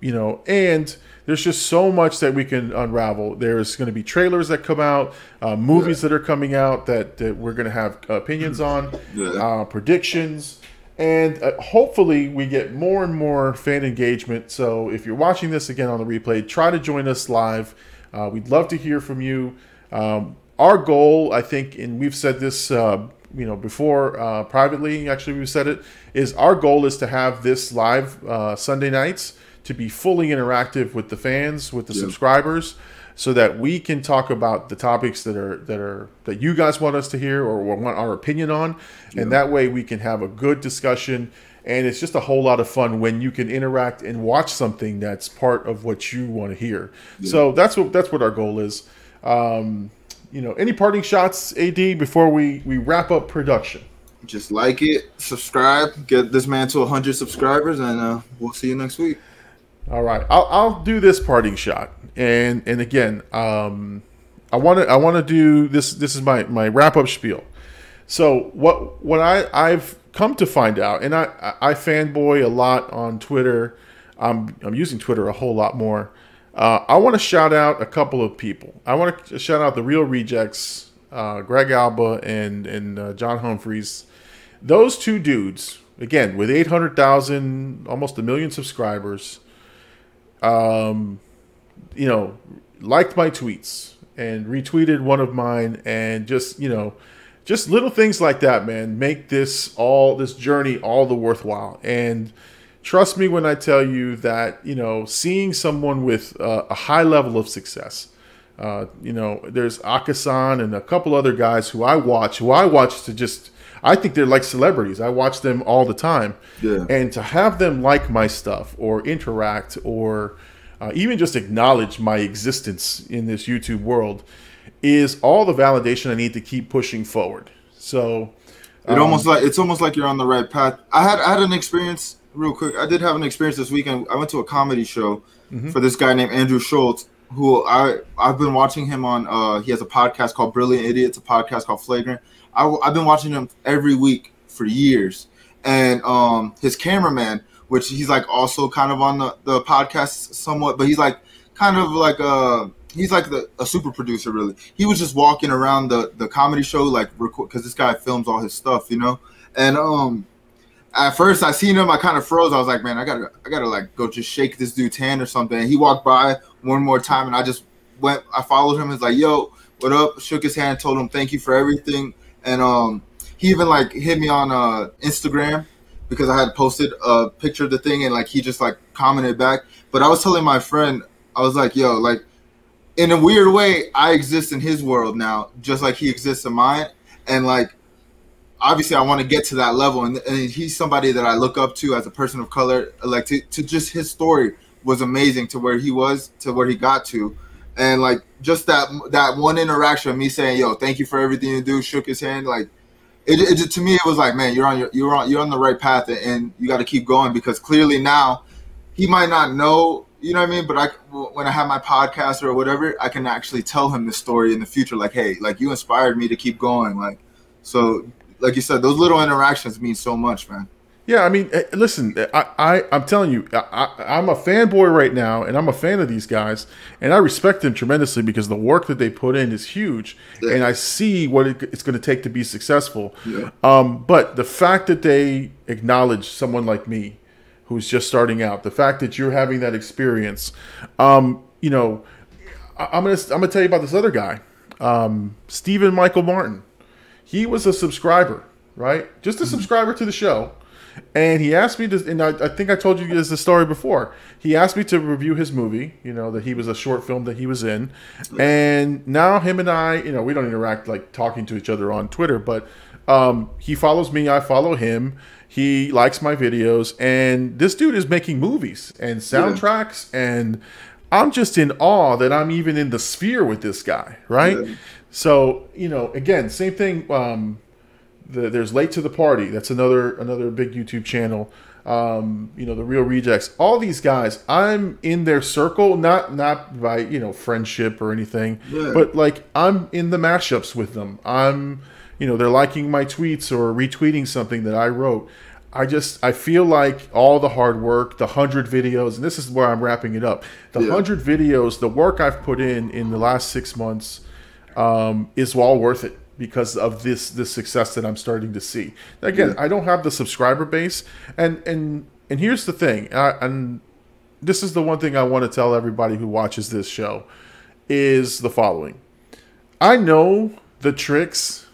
you know, and there's just so much that we can unravel. There's going to be trailers that come out, movies that are coming out that we're going to have opinions on, predictions, and hopefully we get more and more fan engagement. So if you're watching this again on the replay, try to join us live. We'd love to hear from you. Our goal, I think, and we've said this you know, before privately, actually we've said it, is our goal is to have this live Sunday nights to be fully interactive with the fans, with the subscribers, so that we can talk about the topics that you guys want us to hear or want our opinion on, and that way we can have a good discussion. And it's just a whole lot of fun when you can interact and watch something that's part of what you want to hear. So that's what our goal is. You know, any parting shots, AD, before we wrap up production? Just like it, subscribe, get this man to 100 subscribers, and we'll see you next week. All right, I'll do this parting shot, and again, I want to do this. This is my wrap up spiel. So what I've come to find out, and I fanboy a lot on Twitter. I'm using Twitter a whole lot more. I want to shout out a couple of people. I want to shout out the Real Rejects, Greg Alba and John Humphreys. Those two dudes, again, with 800,000, almost 1 million subscribers, you know, liked my tweets and retweeted one of mine, and just, you know, just little things like that, man, make this journey all the worthwhile. And trust me when I tell you that, you know, seeing someone with a high level of success, you know, there's Akasan and a couple other guys who I watch to just, I think they're like celebrities. I watch them all the time. Yeah. And to have them like my stuff or interact or even just acknowledge my existence in this YouTube world is all the validation I need to keep pushing forward. So it's almost like you're on the right path. I had an experience real quick. I did have an experience this weekend. I went to a comedy show for this guy named Andrew Schultz, who I've been watching him on. He has a podcast called Brilliant Idiots, a podcast called Flagrant. I've been watching him every week for years. And his cameraman, which he's like also kind of on the podcast somewhat, but he's like kind of like he's like a super producer, really. He was just walking around the comedy show, like, because this guy films all his stuff, you know. And at first I seen him, I kind of froze. I was like, man, I gotta like go just shake this dude's hand or something. And he walked by one more time, and I followed him. He's like, yo, what up? Shook his hand, told him thank you for everything. And he even like hit me on Instagram because I had posted a picture of the thing, and like he just like commented back. But I was telling my friend, I was like, yo, like, in a weird way, I exist in his world now, just like he exists in mine. And like, obviously I want to get to that level. And he's somebody that I look up to as a person of color. Like to just his story was amazing to where he was, to where he got to. And like just that one interaction of me saying, yo, thank you for everything you do, shook his hand. Like it to me, it was like, man, you're on the right path, and you got to keep going, because clearly now he might not know, you know what I mean? But when I have my podcast or whatever, I can actually tell him the story in the future. Like, hey, like you inspired me to keep going. Like, so like you said, those little interactions mean so much, man. Yeah, I mean, listen, I'm telling you, I'm a fanboy right now, and I'm a fan of these guys, and I respect them tremendously because the work that they put in is huge, and I see what it's going to take to be successful. Yeah. But the fact that they acknowledge someone like me, who's just starting out, the fact that you're having that experience, you know, I'm gonna tell you about this other guy, Stephen Michael Martin. He was a subscriber, right? Just a subscriber to the show. And he asked me to, and I think I told you guys the story before. He asked me to review his movie, you know, that he was a short film that he was in. And now him and I, you know, we don't interact like talking to each other on Twitter, but he follows me, I follow him. He likes my videos, and this dude is making movies and soundtracks, and I'm just in awe that I'm even in the sphere with this guy, right? Yeah. So, again, same thing. There's Late to the Party. That's another big YouTube channel. The Real Rejects. All these guys, I'm in their circle, not by friendship or anything, but like I'm in the mashups with them. They're liking my tweets or retweeting something that I wrote. I feel like all the hard work, the 100 videos, and this is where I'm wrapping it up. The 100 videos, the work I've put in the last 6 months, is all worth it because of this success that I'm starting to see. Again, I don't have the subscriber base, and here's the thing, and this is the one thing I want to tell everybody who watches this show, is the following. I know the tricks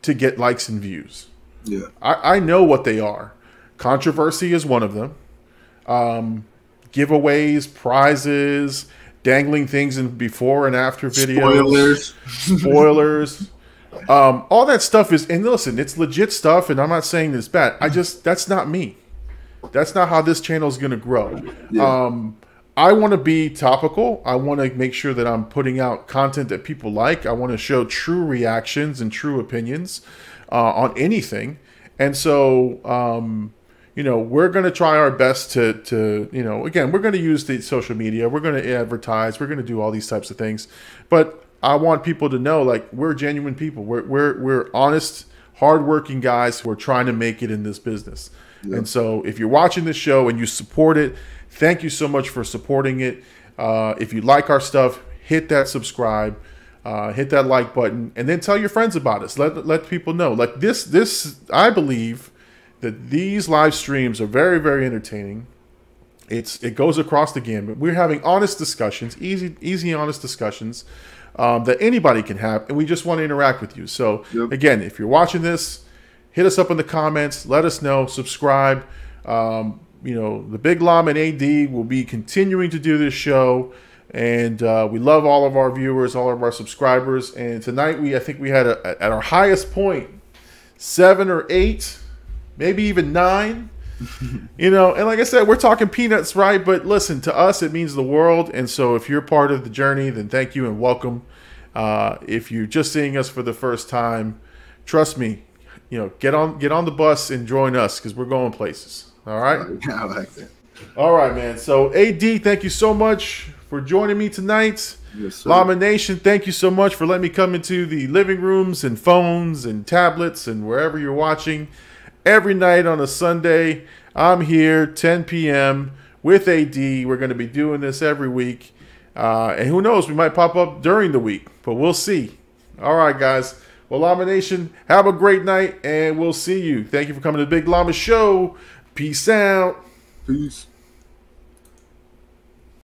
to get likes and views. Yeah, I know what they are. Controversy is one of them. Giveaways, prizes, dangling things in before and after videos. Spoilers. All that stuff is, and listen, it's legit stuff, and I'm not saying it's bad. That's not me. That's not how this channel is going to grow. Yeah. I want to be topical. I want to make sure that I'm putting out content that people like. I want to show true reactions and true opinions on anything. And so, we're going to try our best to again, we're going to use the social media. We're going to advertise. We're going to do all these types of things. But I want people to know, like, we're genuine people. We're honest, hardworking guys who are trying to make it in this business. Yeah. And so if you're watching this show and you support it, thank you so much for supporting it. If you like our stuff, hit that subscribe, hit that like button, and then tell your friends about us. Let people know. Like this, I believe that these live streams are very, very entertaining. It goes across the gamut. We're having honest discussions, easy honest discussions that anybody can have, and we just want to interact with you. So again, if you're watching this, hit us up in the comments. Let us know. Subscribe. The Big Llama and AD will be continuing to do this show, and we love all of our viewers, all of our subscribers. And tonight, I think we had at our highest point 7 or 8, maybe even 9. And like I said, we're talking peanuts, right? But listen, to us, it means the world. And so if you're part of the journey, then thank you and welcome. If you're just seeing us for the first time, trust me, get on the bus and join us, because we're going places. All right. I like that. All right, man. So AD, thank you so much for joining me tonight. Yes, sir. Llama Nation, thank you so much for letting me come into the living rooms and phones and tablets and wherever you're watching. Every night on a Sunday, I'm here, 10 p.m. with AD. We're going to be doing this every week. And who knows, we might pop up during the week, but we'll see. All right, guys. Well, Llama Nation, have a great night, and we'll see you. Thank you for coming to the Big Llama Show. Peace out. Peace.